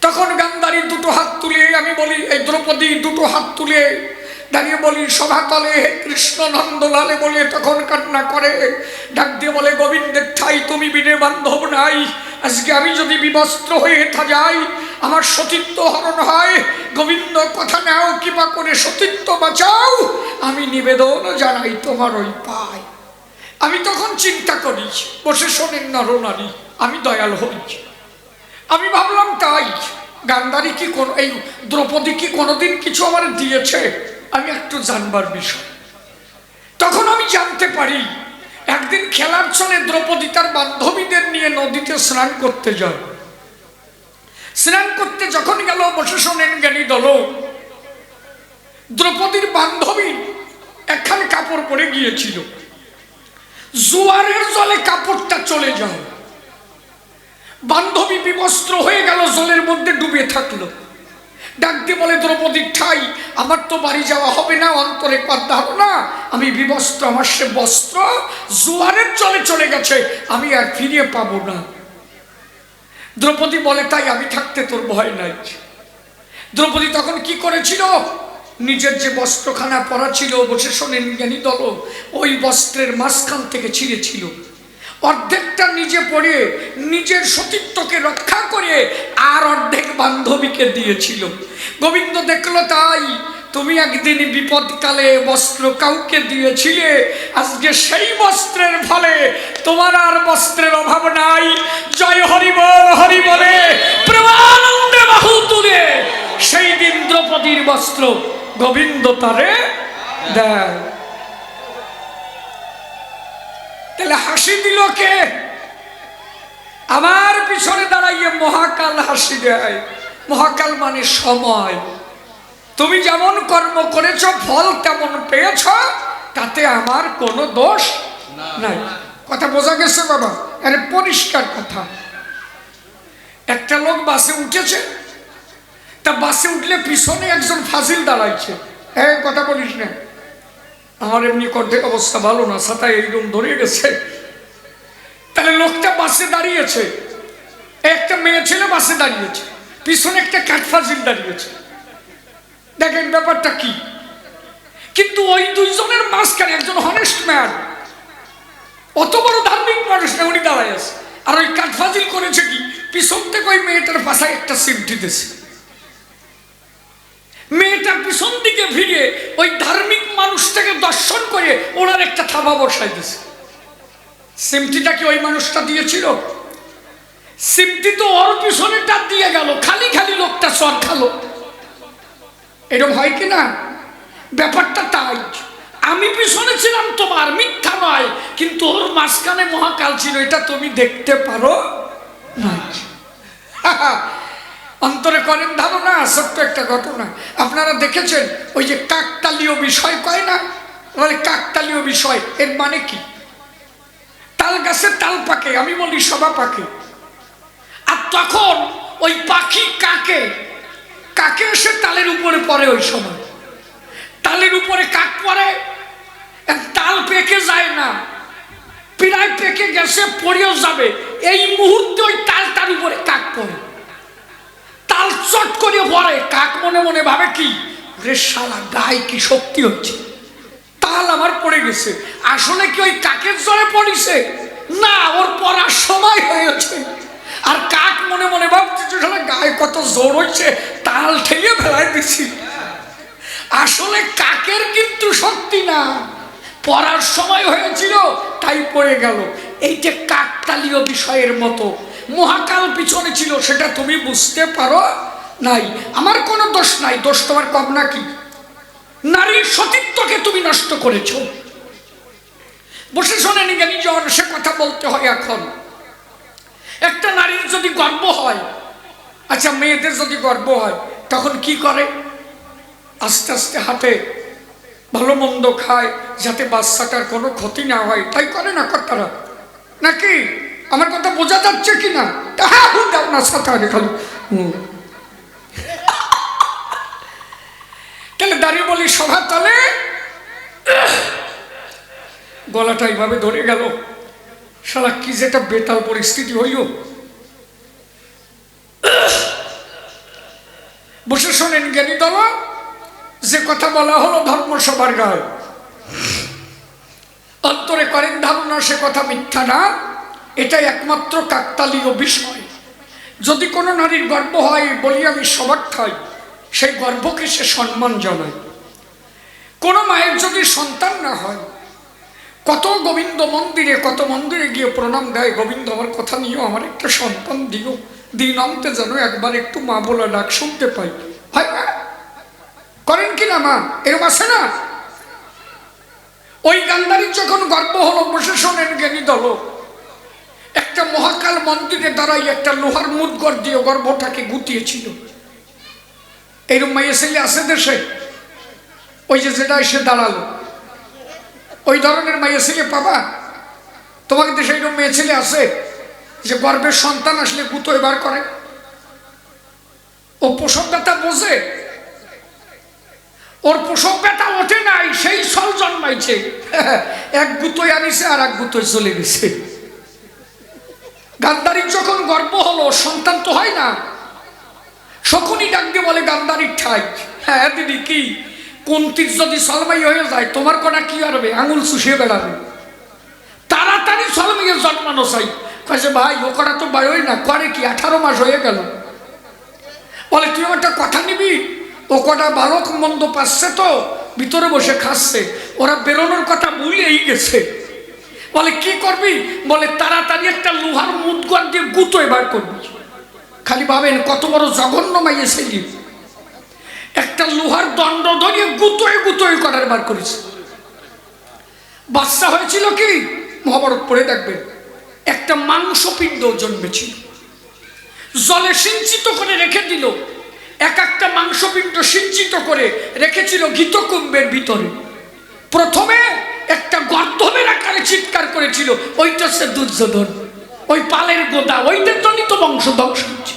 তখন গান্ধারী দুটো হাত তুলে, আমি বলি এই দ্রৌপদী দুটো হাত তুলে দাঁড়িয়ে বলি, সভাতলে কৃষ্ণ নন্দলালে বলে তখন কান্না করে, ডাক দিয়ে বলে, গোবিন্দের ঠাই তুমি বিনে বান্ধব নাই। আজকে আমি যদি বিবস্ত্র হয়ে যাই, আমার সতীত্ব হরণ হয়। গোবিন্দ কথা নাও, কৃপা করে সতীত্ব বাঁচাও, আমি নিবেদন জানাই তোমার ওই পাই। আমি তখন চিন্তা করি, বসে শোনেন নরনারী, আমি দয়াল হই। আমি ভাবলাম, তাই গান্ধারী কি এই দ্রৌপদী কি কোনোদিন কিছু আমার দিয়েছে? আমি একটু জানবার বিষয়। তখন আমি জানতে পারি, একদিন খেলার ছলে দ্রৌপদী তার বান্ধবীদের নিয়ে নদীতে স্নান করতে যায়। স্নান করতে যখন গেল, বসে শোনেন জ্ঞানী দল, দ্রৌপদীর বান্ধবী একখান কাপড় পরে গিয়েছিল, জোয়ারের জলে কাপড়টা চলে যায়, বান্ধবী বিবস্ত্র হয়ে গেল, জলের মধ্যে ডুবে থাকলো। ডাক দিয়ে বলে, দ্রৌপদী ঠাই, আমার তো বাড়ি যাওয়া হবে না, অন্তরে কাঁদো না, আমি বিবস্ত্র, আমার সে বস্ত্র জোয়ারের জলে চলে গেছে, আমি আর ফিরিয়ে পাবো না। দ্রৌপদী বলে, তাই আমি থাকতে তোর ভয় নাই। দ্রৌপদী তখন কি করেছিল, নিজের যে বস্ত্রখানা পরা ছিল, বসে শোনেন জ্ঞানী দল, ওই বস্ত্রের মাঝখান থেকে ছিঁড়েছিল, অর্ধেকটা নিজে পরে নিজের সতীত্বকে রক্ষা করে আর অর্ধেক বান্ধবীকে দিয়েছিল। গোবিন্দ দেখলো, তাই তুমি একদিন বিপদকালে বস্ত্র কাউকে দিয়েছিলে, আজকে সেই বস্ত্রের ফলে তোমার আর বস্ত্রের অভাব নাই। জয় হরি বল, হরি বলে প্রেমানন্দে বাহু তুলে সেই দিন দ্রৌপদীর বস্ত্র গোবিন্দ তারে দেয়। তাহলে হাসি দিল কে? আমার পিছনে দাঁড়াইয়ে মহাকাল হাসি দেয়। মহাকাল মানে সময়। তুমি যেমন কর্ম করেছ ফল তেমন পেয়েছ, তাতে আমার কোনো দোষ নাই। কথা বোঝা গেছে বাবা? আরে পরিষ্কার কথা। একটা লোক বাসে উঠেছে, তা বাসে উঠলে পিছনে একজন ফাজিল দাঁড়াইছে। কথা বলিস না, আমার এমনি কণ্ঠের অবস্থা ভালো না, ছাতা এইরকম ধরে গেছে। তাহলে লোকটা বাসে দাঁড়িয়েছে, একটা মেয়ে ছেলে বাসে দাঁড়িয়েছে, পিছনে একটা কাঠফাজিল দাঁড়িয়েছে। দেখেন ব্যাপারটা কি। কিন্তু ওই দুইজনের মাঝখানে একজন হনেস্ট ম্যান, অত বড় ধার্মিক মানুষ না, উনি দাঁড়ায় আছে। আর ওই কাঠফাজিল করেছে কি, পিছন থেকে ওই মেয়েটার পাশায় একটা সিমটি দিয়েছে। মেয়েটা পিছন দিকে ফিরে ওই ধার্মিক মানুষটাকে দর্শন করে ওনার একটা থাবা বসাই দিয়েছে। সিমটিটা কি ওই মানুষটা দিয়েছিল? সিমটি তো ওর পিছনেটা দিয়ে গেল, খালি খালি লোকটা চর খালো। এরকম হয় কি না? ব্যাপারটা তাই। আমি পিছনে ছিলাম তোমার, মিথ্যা নয়, কিন্তু ওর মাঝখানে মহাকাল ছিল, এটা তুমি দেখতে পারো না। অন্তরে করেন ধারণা। ছোট্ট একটা ঘটনা আপনারা দেখেছেন, ওই যে কাকতালীয় বিষয় কয় না, বলে কাকতালীয় বিষয়, এর মানে কি? তাল গাছে তাল পাকে, আমি বলি সবা পাকে। আর তখন ওই পাখি কাকে কাকে এসে তালের উপরে পড়ে, ওই সময় তালের উপরে কাক পড়ে, তাল পেকে যায় না, প্রায় পেকে গেছে, পড়েও যাবে, এই মুহূর্তে ওই তালটার উপরে কাক পড়ে। তাল চট করে পড়ে, কাক মনে মনে ভাবে কি, রে শালা গায়ে কি শক্তি হচ্ছে, তাল আমার পড়ে গেছে। আসলে কি ওই কাকের জোরে পড়িছে না, ওর পড়ার সময় হয়েছে। আর কাক মনে মনে ভাবছে, শালা গায়ে কত জোর হচ্ছে, তাল ঠেলে ফেলাই দিছি। আসলে কাকের কিন্তু শক্তি না, পড়ার সময় হয়েছিল তাই পড়ে গেল। এইটা কাকতালীয় বিষয়ের মতো। মহাকাল পিছনে ছিল, সেটা তুমি বুঝতে পারো নাই, আমার কোনো দোষ নাই। দোষ তোমার কম নাকি? নারীর সতীত্বকে তুমি নষ্ট করেছ। বসে শোনেনি জ্ঞানী জন, সে কথা বলতে হয়। এখন একটা নারীর যদি গর্ব হয়, আচ্ছা মেয়েদের যদি গর্ব হয়, তখন কি করে? আস্তে আস্তে হাঁটে, ভালো মন্দ খায়, যাতে বাচ্চাটার কোনো ক্ষতি না হয়, তাই করে না কর্তারা নাকি? আমার কথা বোঝা যাচ্ছে কিনা? দাও না ছাতা খালি। তাহলে দাঁড়িয়ে বলি সভা তলে, গলাটা এইভাবে ধরে গেল, শালা কি যেটা বেতাল পরিস্থিতি হইল। বসে শোনেন জ্ঞানী দল, যে কথা বলা হলো ধর্মসভার গায়ে, অন্তরে করেন ধারণা সে কথা মিথ্যা না, এটা একমাত্র কাকতালীয় বিষয়। যদি কোনো নারীর গর্ব হয়, বলি আমি সবার্থাই, সেই গর্বকে সে সম্মান জানায়। কোনো মায়ের যদি সন্তান না হয়, কত গোবিন্দ মন্দিরে, কত মন্দিরে গিয়ে প্রণাম দেয়, গোবিন্দ আমার কথা নিয়েও আমার একটা সন্তান দিও, দিন অন্তে যেন একবার একটু মা বলা ডাক শুনতে পাই। হয় না? করেন কি না মা? এরকম আছে না? ওই গান্ধারীর যখন গর্ব হলো, বসে শোনেন জ্ঞানী দল, একটা মহাকাল মন্দিরে দাঁড়াই একটা লোহার মুদগর দিয়ে গর্ভটাকে গুটিয়েছিল। এরকম মাইয়া ছেলে আছে দেশে? ওই যে যেটা এসে দাঁড়ালো, ওই ধরনের মাইয়া ছেলে পাবা? তোমাকে দেশে এইরকম মেয়ে ছেলে আছে যে গর্ভের সন্তান আসলে গুতো এবার করে? ও প্রসব ব্যথা বোঝে? ওর প্রসব ব্যথা ওঠে নাই, সেই সল জন্মাইছে, এক গুতোয় আনিছে আর এক গুতোয় চলে গেছে। গান্ধারীর যখন গর্ভ হলো, সন্তান তো হয় না, শকুনি ডাক দিয়ে বলে গান্ধারীর ঠাই, হ্যাঁ দিদি কি কুন্তির যদি সলমাই হয়ে যায় তোমার কটা কি হবে? আঙুল চুষিয়ে বেড়াবে, তাড়াতাড়ি সলমাইয়ের জন্মানো চাই। কাছে ভাই ও কটা তো বায়োই না, করে কি 18 মাস হয়ে গেল। বলে তুই একটা কথা নিবি, ও কটা বালক মন্দ পাচ্ছে তো ভিতরে বসে খাচ্ছে, ওরা বেরোনোর কথা ভুলেই গেছে। বলে কি করবি? বলে তাড়াতাড়ি একটা লোহার মুদগর দিয়ে গুতো এবার করবি। খালি ভাবেন কত বড় জঘন্য মাইয়ে ছেলে, একটা লোহার দণ্ড ধরিয়ে গুতোয় গুতোয় করার বার করেছে। বাচ্চা হয়েছিল কি? মহাভারত পড়ে দেখবেন, একটা মাংসপিণ্ড জন্মেছিল, জলে সিঞ্চিত করে রেখে দিল। এক একটা মাংসপিণ্ড সিঞ্চিত করে রেখেছিল ঘৃতকুম্ভের ভিতরে। প্রথমে একটা গর্ধবের আকারে চিৎকার করেছিল, ওইটা সে দুর্যোধন, ওই পালের গোদা, ওইটার জন্যই তো বংশ ধ্বংস হচ্ছে।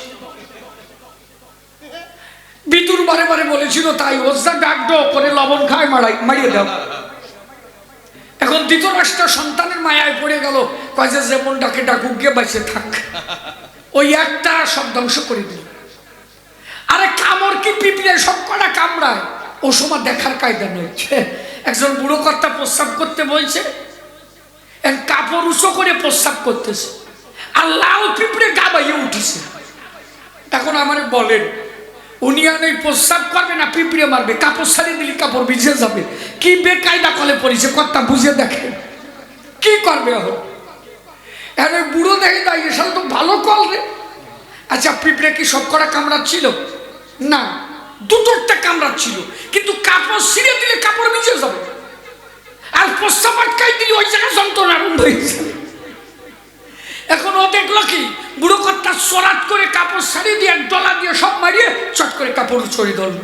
বিদুর বারে বারে বলেছিল তাই, ওজা ডাক ডো করে লবণ খায় মারিয়ে দাও। এখন ধৃতরাষ্ট্র সন্তানের মায়ায় পড়ে গেল, কয় যে যেমন ডাকে ডাকুক গিয়ে বেঁচে থাক, ওই একটা সব ধ্বংস করে দিল। আরে কামড় কি পিঁপড়ে সব কটা কামড়ায়, ও সময় দেখার কায়দা নেই। একজন বুড়ো কর্তা প্রস্রাব করতে বলছে, কাপড় উঁচু করে প্রস্রাব করতেছে, আর লাল পিঁপড়ে গা বাইয়ে উঠেছে। এখন আমার বলেন, উনি আর এই প্রস্রাব করবে না পিঁপড়ে মারবে? কাপড় ছাড়িয়ে দিলে কাপড় ভিজে যাবে। কি বেকায়দা কলে পড়েছে, কর্তা বুঝে দেখে কি করবে। এখন ওই বুড়ো দেখে দাঁড়িয়ে সাল তো ভালো কল রে। আচ্ছা পিঁপড়ে কি সব কটা কামড়াচ্ছিল? না, দুটোরটা কামড়াচ্ছিল, কিন্তু কাপড় ছিঁড়ে দিলে কাপড় ভিজে যাবে, আর প্রস্রাব আটকাই দিলে ওই জায়গায় যন্ত্রণা আরম্ভ হয়েছে। এখন ও দেখলো কি, বুড়ো কর্তা চড়াট করে কাপড় ছাড়িয়ে দিয়ে ডলা দিয়ে সব মারিয়ে চট করে কাপড় ছড়িয়ে ধরল।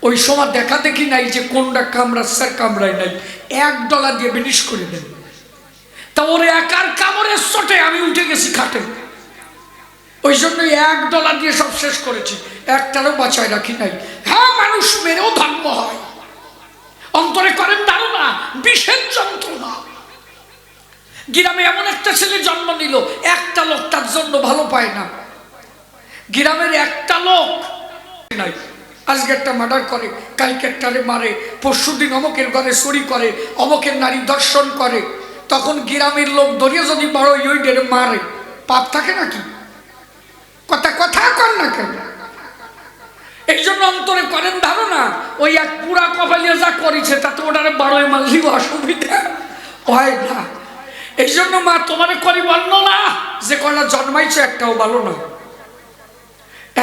ওই সময় দেখা দেখি নাই যে কোনটা কামড়াচ্ছে কামড়াই নাই, এক ডলা দিয়ে বিনিশ করে দেন। তা ওর একার কামড়ের চটে আমি উঠে গেছি খাটে, ওই জন্য এক ডলা দিয়ে সব শেষ করেছি, একটারও বাঁচায় রাখি নাই। হ্যাঁ মানুষ মেরেও ধর্ম হয়, অন্তরে করেন ধারণা বিষের যন্ত্রণা। গ্রামে এমন একটা ছেলে জন্ম নিল, একটা লোক তার জন্য ভালো পায় না। গ্রামের একটা লোক নাই, আজকে একটা মার্ডার করে, কালকে একটারে মারে, পরশুদিন অমকের ঘরে চুরি করে, অমকের নারী দর্শন করে। তখন গ্রামের লোক ধরিয়ে যদি বড় ইউডের মারে, পাপ থাকে নাকি? কথা কথা কর না কেন? এই জন্য অন্তরে করেন ধারণা, ওই এক পুরা কপালিয়া যা করেছে তাতে ওটারে 12 মারলেও অসুবিধা হয় না। এই জন্য মা তোমারে করি বর্ণনা, যে কয়টা জন্মাইছে একটাও ভালো না।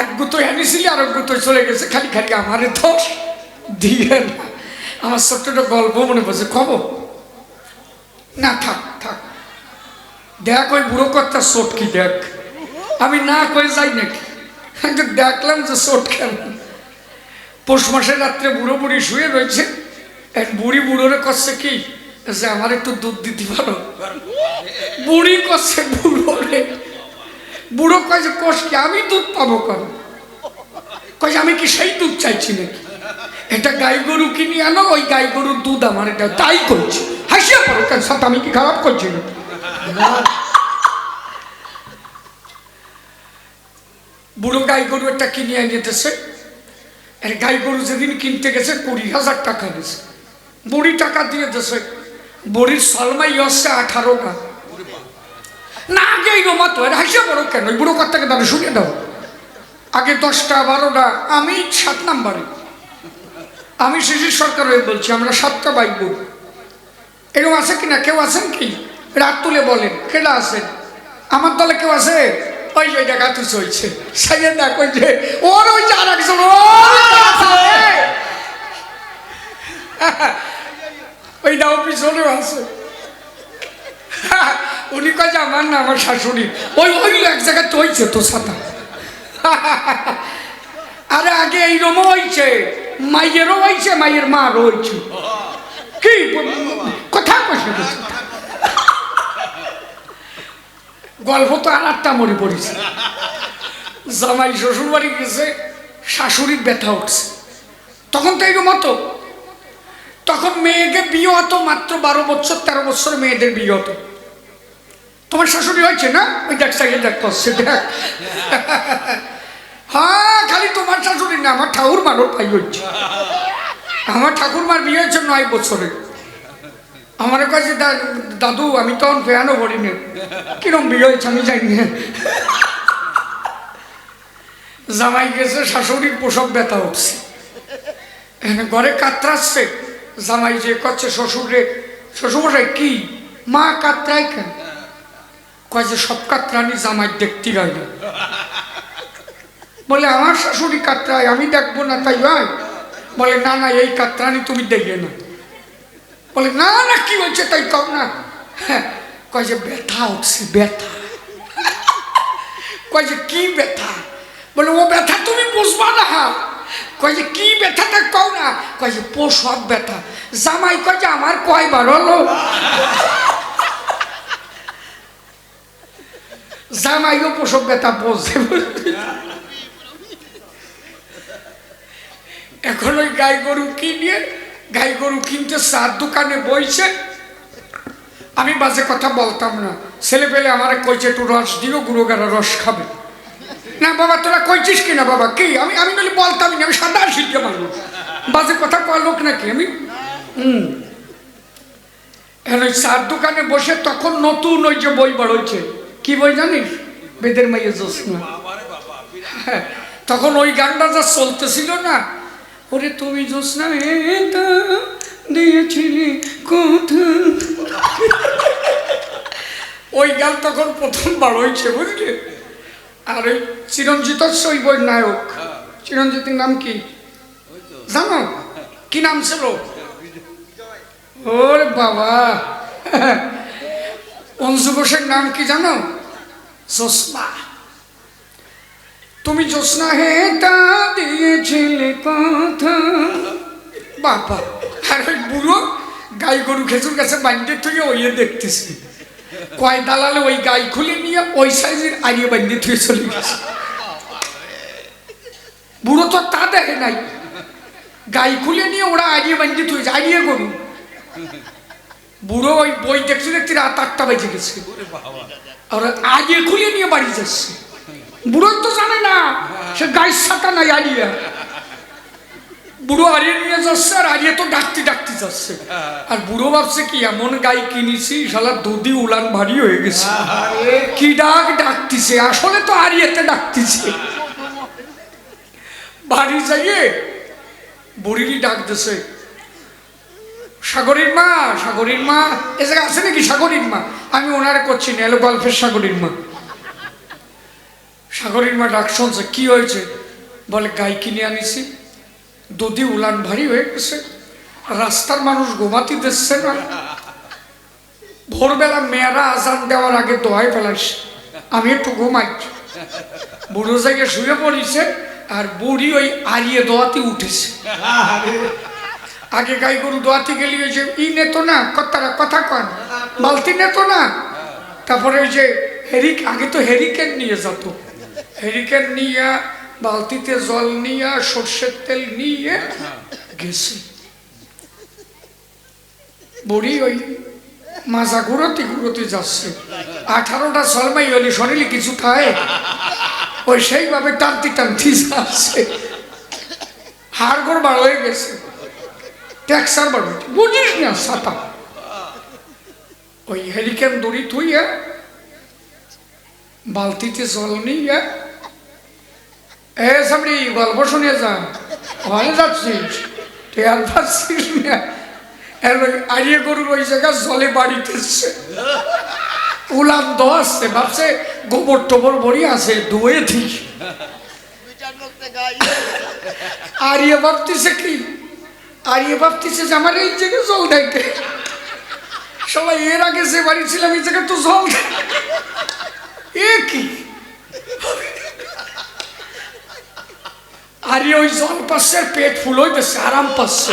এক গুতোয় এনেছিলি আর এক গুতোয় চলে গেছে, খালি খালি আমারে দোষ দিয়ে না। আমার ছোট্ট একটা গল্প মনে পড়ছে, খবর না থাক থাক, দেখ ওই বুড়ো কর্তার চোট কি দেখ, আমি না কয়ে যাই নাকি, দেখলাম যে চোট কেন। পৌষ মাসের রাত্রে বুড়ো বুড়ি শুয়ে রয়েছে, এক বুড়ি বুড়োরে করছে কি যে আমার একটু দুধ দিতে পারো। বুড়ি করছে বুড়োরে, বুড়ো কয় যে কোষ কি আমি দুধ পাবো কেন? কয় আমি কি সেই দুধ চাইছি নাকি, এটা গাই গরু কিনে আনো, ওই গাই গরুর দুধ আমার এটা, তাই করছি। হাসিয়া পড়ো কেন, সাথে আমি কি খারাপ করছি না? বুড়ো গাই গরু একটা কিনে আনিতেছে, আর গাই গরু যেদিন কিনতে গেছে 20,000 টাকা দিয়েছে, বুড়ি টাকা দিয়ে দিয়েছে, বুড়ির সলমাই হচ্ছে 18টা। না আগে এই রোমা তো হাসিয়া পড়ো কেন, ওই বুড়ো কর্তাকে তাহলে শুনিয়ে দাও, আগে 10টা 12টা, আমি 7 নাম্বারে, আমি শিশির সরকার হয়ে বলছি, আমরা 7টা বাইক বোন। এরকম আছে কিনা, কেউ আছেন কি? রাত তুলে বলেন কেডা আছেন? আমার দলে কেউ আছে? ওই যে দেখা তুই চলছে সাইয়ে দেখ, ওই যে ওর ওই যে আর একজন ওই দাও পিছনেও আছে। উনি কয় যে আমার না, আমার শাশুড়ি, ওই ওই এক জায়গায় তো হয়েছে তো ছাতা। আরে আগে এই রকম হয়েছে, মাইয়েরও হয়েছে, মাইয়ের মা রয়েছে। কি কথা কইছে? গল্প তো আর একটা মনে পড়েছে। জামাই শ্বশুর বাড়ি গেছে, শাশুড়ির ব্যথা উঠছে। তখন তো এরকম হতো, তখন মেয়েকে বিয়ে হতো মাত্র 12 বছর 13 বছর মেয়েদের বিয়ে হতো। তোমার শাশুড়ি হয়েছে না? ওই দেখ সাইডে দেখ করছে, দেখ। হ্যাঁ, খালি তোমার শাশুড়ি না, আমার ঠাকুরমারও তাই হচ্ছে। আমার ঠাকুরমার বিয়ে হয়েছে 9 বছরে। আমার কাছে দাদু আমি তখন ফেয়ানো করিনি, কিরম বিয়ে হয়েছে আমি জানি না। জামাই গেছে, শাশুড়ির প্রসব ব্যথা উঠছে, ঘরে কাতরাচ্ছে। জামাই যে করছে শ্বশুরে, শ্বশুরমশাই কি মা কাতরাই কেন? কয় যে সব কাতরানি জামাই দেখতে হয় না। বলে আমার শাশুড়ি কাতরায়, আমি দেখবো না তাই হয়? বলে না না, এই কাতরানি তুমি দেখবে না। বলে না না, কি হচ্ছে তাই কম না। কয় যে ব্যথা উঠছে, ব্যথা। কয় যে কি ব্যথা? বলে ও ব্যথা তুমি বুঝবা না। কয় যে কি ব্যথাটা কও না। কয় যে প্রসব ব্যথা। জামাই কয় যে আমার কয়বার হলো? জামাইও প্রসব ব্যথা বলছে। এখন ওই গাই গরু কিনে, গাই গরু কিনতে চার দোকানে বইছে। আমি বাজে কথা বলতাম না, ছেলে পেলে আমার কইছে একটু রস দিও, গুঁড়ো গাড়া রস খাবে না। বাবা তোরা কইছিস কিনা বাবা? কি আমি আমি বলি বলতামই না, আমি সাদা শিখে মানুষ, বাজে কথা কয় লোক নাকি আমি। এখন ওই চার দোকানে বসে তখন নতুন ওই যে বই বার হয়েছে, কি বই জানিস? বেদের মাইয়ে জোৎস্না। তখন ওই গানটা যা চলতেছিল না, ওরে তুমি জোৎস্না দিয়েছিলি কথা, ওই গান তখন প্রথম বার হয়েছে, বুঝলি? আর ওই চিরঞ্জিত ওই বইয়ের নায়ক, চিরঞ্জিতের নাম কি জানো? কি নাম ছিল? ওরে বাবা, অঞ্জু ঘোষের নাম কি জানো? জোৎস্না। তুমি জোৎস্না হেটা দিয়েছিলে কথা, বাবা। আর ওই বুড়ো গাই গরু খেজুর গাছে বান্ডে থেকে ওইয়ে দেখতেছি, কয় দালালে ওই গাই খুলে নিয়ে ওই সাইজের আড়িয়ে বান্ডে থেকে চলে গেছে। বুড়ো তো তা দেখে নাই, গাই খুলে নিয়ে ওরা আড়িয়ে বান্ডে থুয়েছে, আড়িয়ে গরু। বুড়ো ওই বই দেখতে দেখতে রাত 8টা বেজে গেছে, আর আড়িয়ে খুলে নিয়ে বাড়ি যাচ্ছে। বুড়ো তো জানে না সে গাই ছাতা নাই আড়িয়ে। বুড়ো হারিয়ে নিয়ে যাচ্ছে, আর হারিয়ে তো ডাকতে ডাকতে যাচ্ছে। আর বুড়ো ভাবছে কি এমন গাই কিনেছি, শালা দুধি উলান ভারী হয়ে গেছে, কি ডাক ডাকতেছে, আসলে তো হারিয়েতে ডাকতেছে। বাড়ি যাইয়ে বুড়িরই ডাক দিছে, সাগরীর মা, সাগরীর মা। এ জায়গায় আছে নাকি সাগরীর মা? আমি ওনারে করছি না, এলো গল্পের সাগরীর মা। সাগরীর মা ডাক শুনছে, কি হয়েছে? বলে গাই কিনে আনিছি, দুধি উলান ভারী হয়ে গেছে, রাস্তার মানুষ ঘুমাতে দিচ্ছে না, ভোরবেলা মেয়েরা আজান দেওয়ার আগে দোয়াই ফেলাইছে, আমি একটু ঘুমাইছি। বুড়ো জায়গায় শুয়ে পড়িছে, আর বুড়ি ওই আড়িয়ে দোয়াতে উঠেছে। আগে গাই গরু দোয়াতে গেলি ওই যে ই নেত না, কথা কন, বালতি নেত না। তারপরে ওই যে আগে তো হেরিকেন নিয়ে যেত, হেরিকেন নিয়ে বালতিতে জল নিয়ে সর্ষের তেল নিয়ে গেছে। বুড়ি ওই মাজা ঘুরোতে ঘুরোতে যাচ্ছে, 18টা সলমাই হলি শনিলি কিছু খায়, ওই সেইভাবে টানতে টানতে যাচ্ছে, হাড় গোড় বার হয়ে গেছে, ট্যাক্সার বার বুঝিস না ছাতা। ওই হেরিকেন দড়ি থুইয়া বালতিতে জল নিয়ে, এ সামরি গল্প শুনে যা, ওখানে যাচ্ছিস টেয়ার পাচ্ছিস না। আড়িয়ে গরুর ওই জায়গা জলে বাড়িতেছে, উলান দোয়াচ্ছে, ভাবছে গোবর টোবর ভরি আছে, ধুয়ে ঠিক। আড়িয়ে ভাবতেছে কি, আড়িয়ে ভাবতেছে যে আমার এই জায়গায় জল দেখে, সবাই এর আগে যে বাড়ি ছিলাম এই জায়গায় তো জল এ কি। আর ওই জল পাচ্ছে পেট ফুল হইতেছে আরাম পাচ্ছে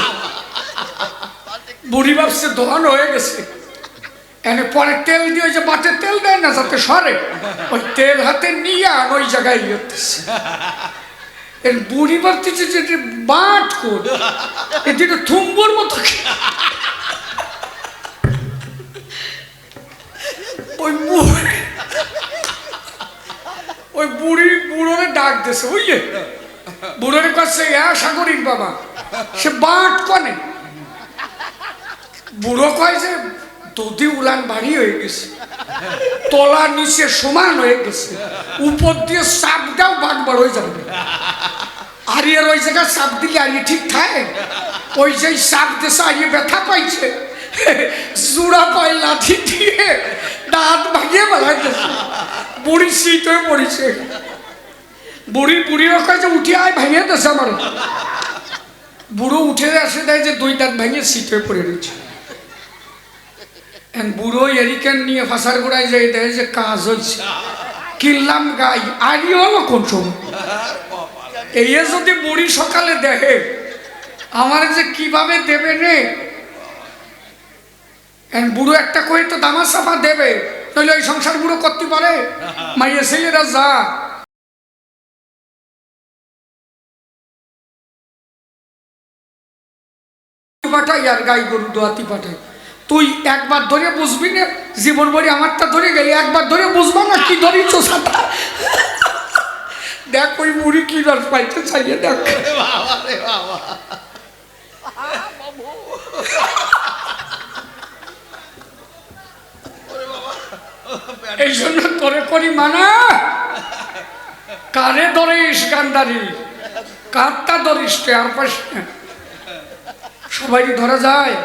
বুড়ি ভাবছে দোকান হয়ে গেছে এনে পরে তেল দিয়ে যে বাটে তেল দেয় না যাতে সরে ওই তেল হাতে নিয়ে ওই জায়গায় ইয়েতেছে এর বুড়ি ভাবতেছে যে বাট কর এটা থুম্বুর মতো ওই বুড়ি বুড়োরে ডাক দিছে বুঝলে বুড়োরে কাছে সাগরিক বাবা সে বাট কনে বুড়ো কয় যে দধি উলান ভারী হয়ে গেছে তলা নিচে সমান হয়ে গেছে উপর দিয়ে চাপটাও বাগবার হয়ে যাবে আরিয়ার ওই জায়গায় চাপ দিলে আরিয়ে ঠিক থাকে ওই যে চাপ দেশে আরিয়ে ব্যথা পাইছে জোড়া পায় লাঠি দিয়ে দাঁত ভাঙিয়ে বেড়াইতেছে বুড়ি শীত হয়ে পড়েছে বুড়ির কাছে উঠে আয় ভাঙিয়ে দিয়েছে আমার বুড়ো উঠে আসে দেয় যে দুই দাঁত ভাঙিয়ে শীত হয়ে পড়ে রয়েছে বুড়ো এরিকেন নিয়ে ফাঁসার গোড়ায় যাই দেয় যে কাজ হয়েছে কিনলাম গাই আরই হলো কোন সময় এই যদি বুড়ি সকালে দেখে আমার যে কিভাবে দেবে নে বুড়ো একটা কয়ে তো দামা সাফা দেবে তাহলে ওই সংসার বুড়ো করতে পারে মাইয়া ছেলেরা যা পাঠাই আর গাই গরু দোয়াতি পাঠাই তুই একবার ধরে বুঝবি না জীবন ভরি আমারটা ধরে গেলি একবার ধরে বুঝবা না কি ধরি চোষাটা দেখ ওই বুড়ি কি রস পাইতে চাইয়ে দেখ এই জন্য তোরে করি মানা কারে ধরিস গান্ধারি কারটা ধরিস আর পাশ সবাই ধরা যায়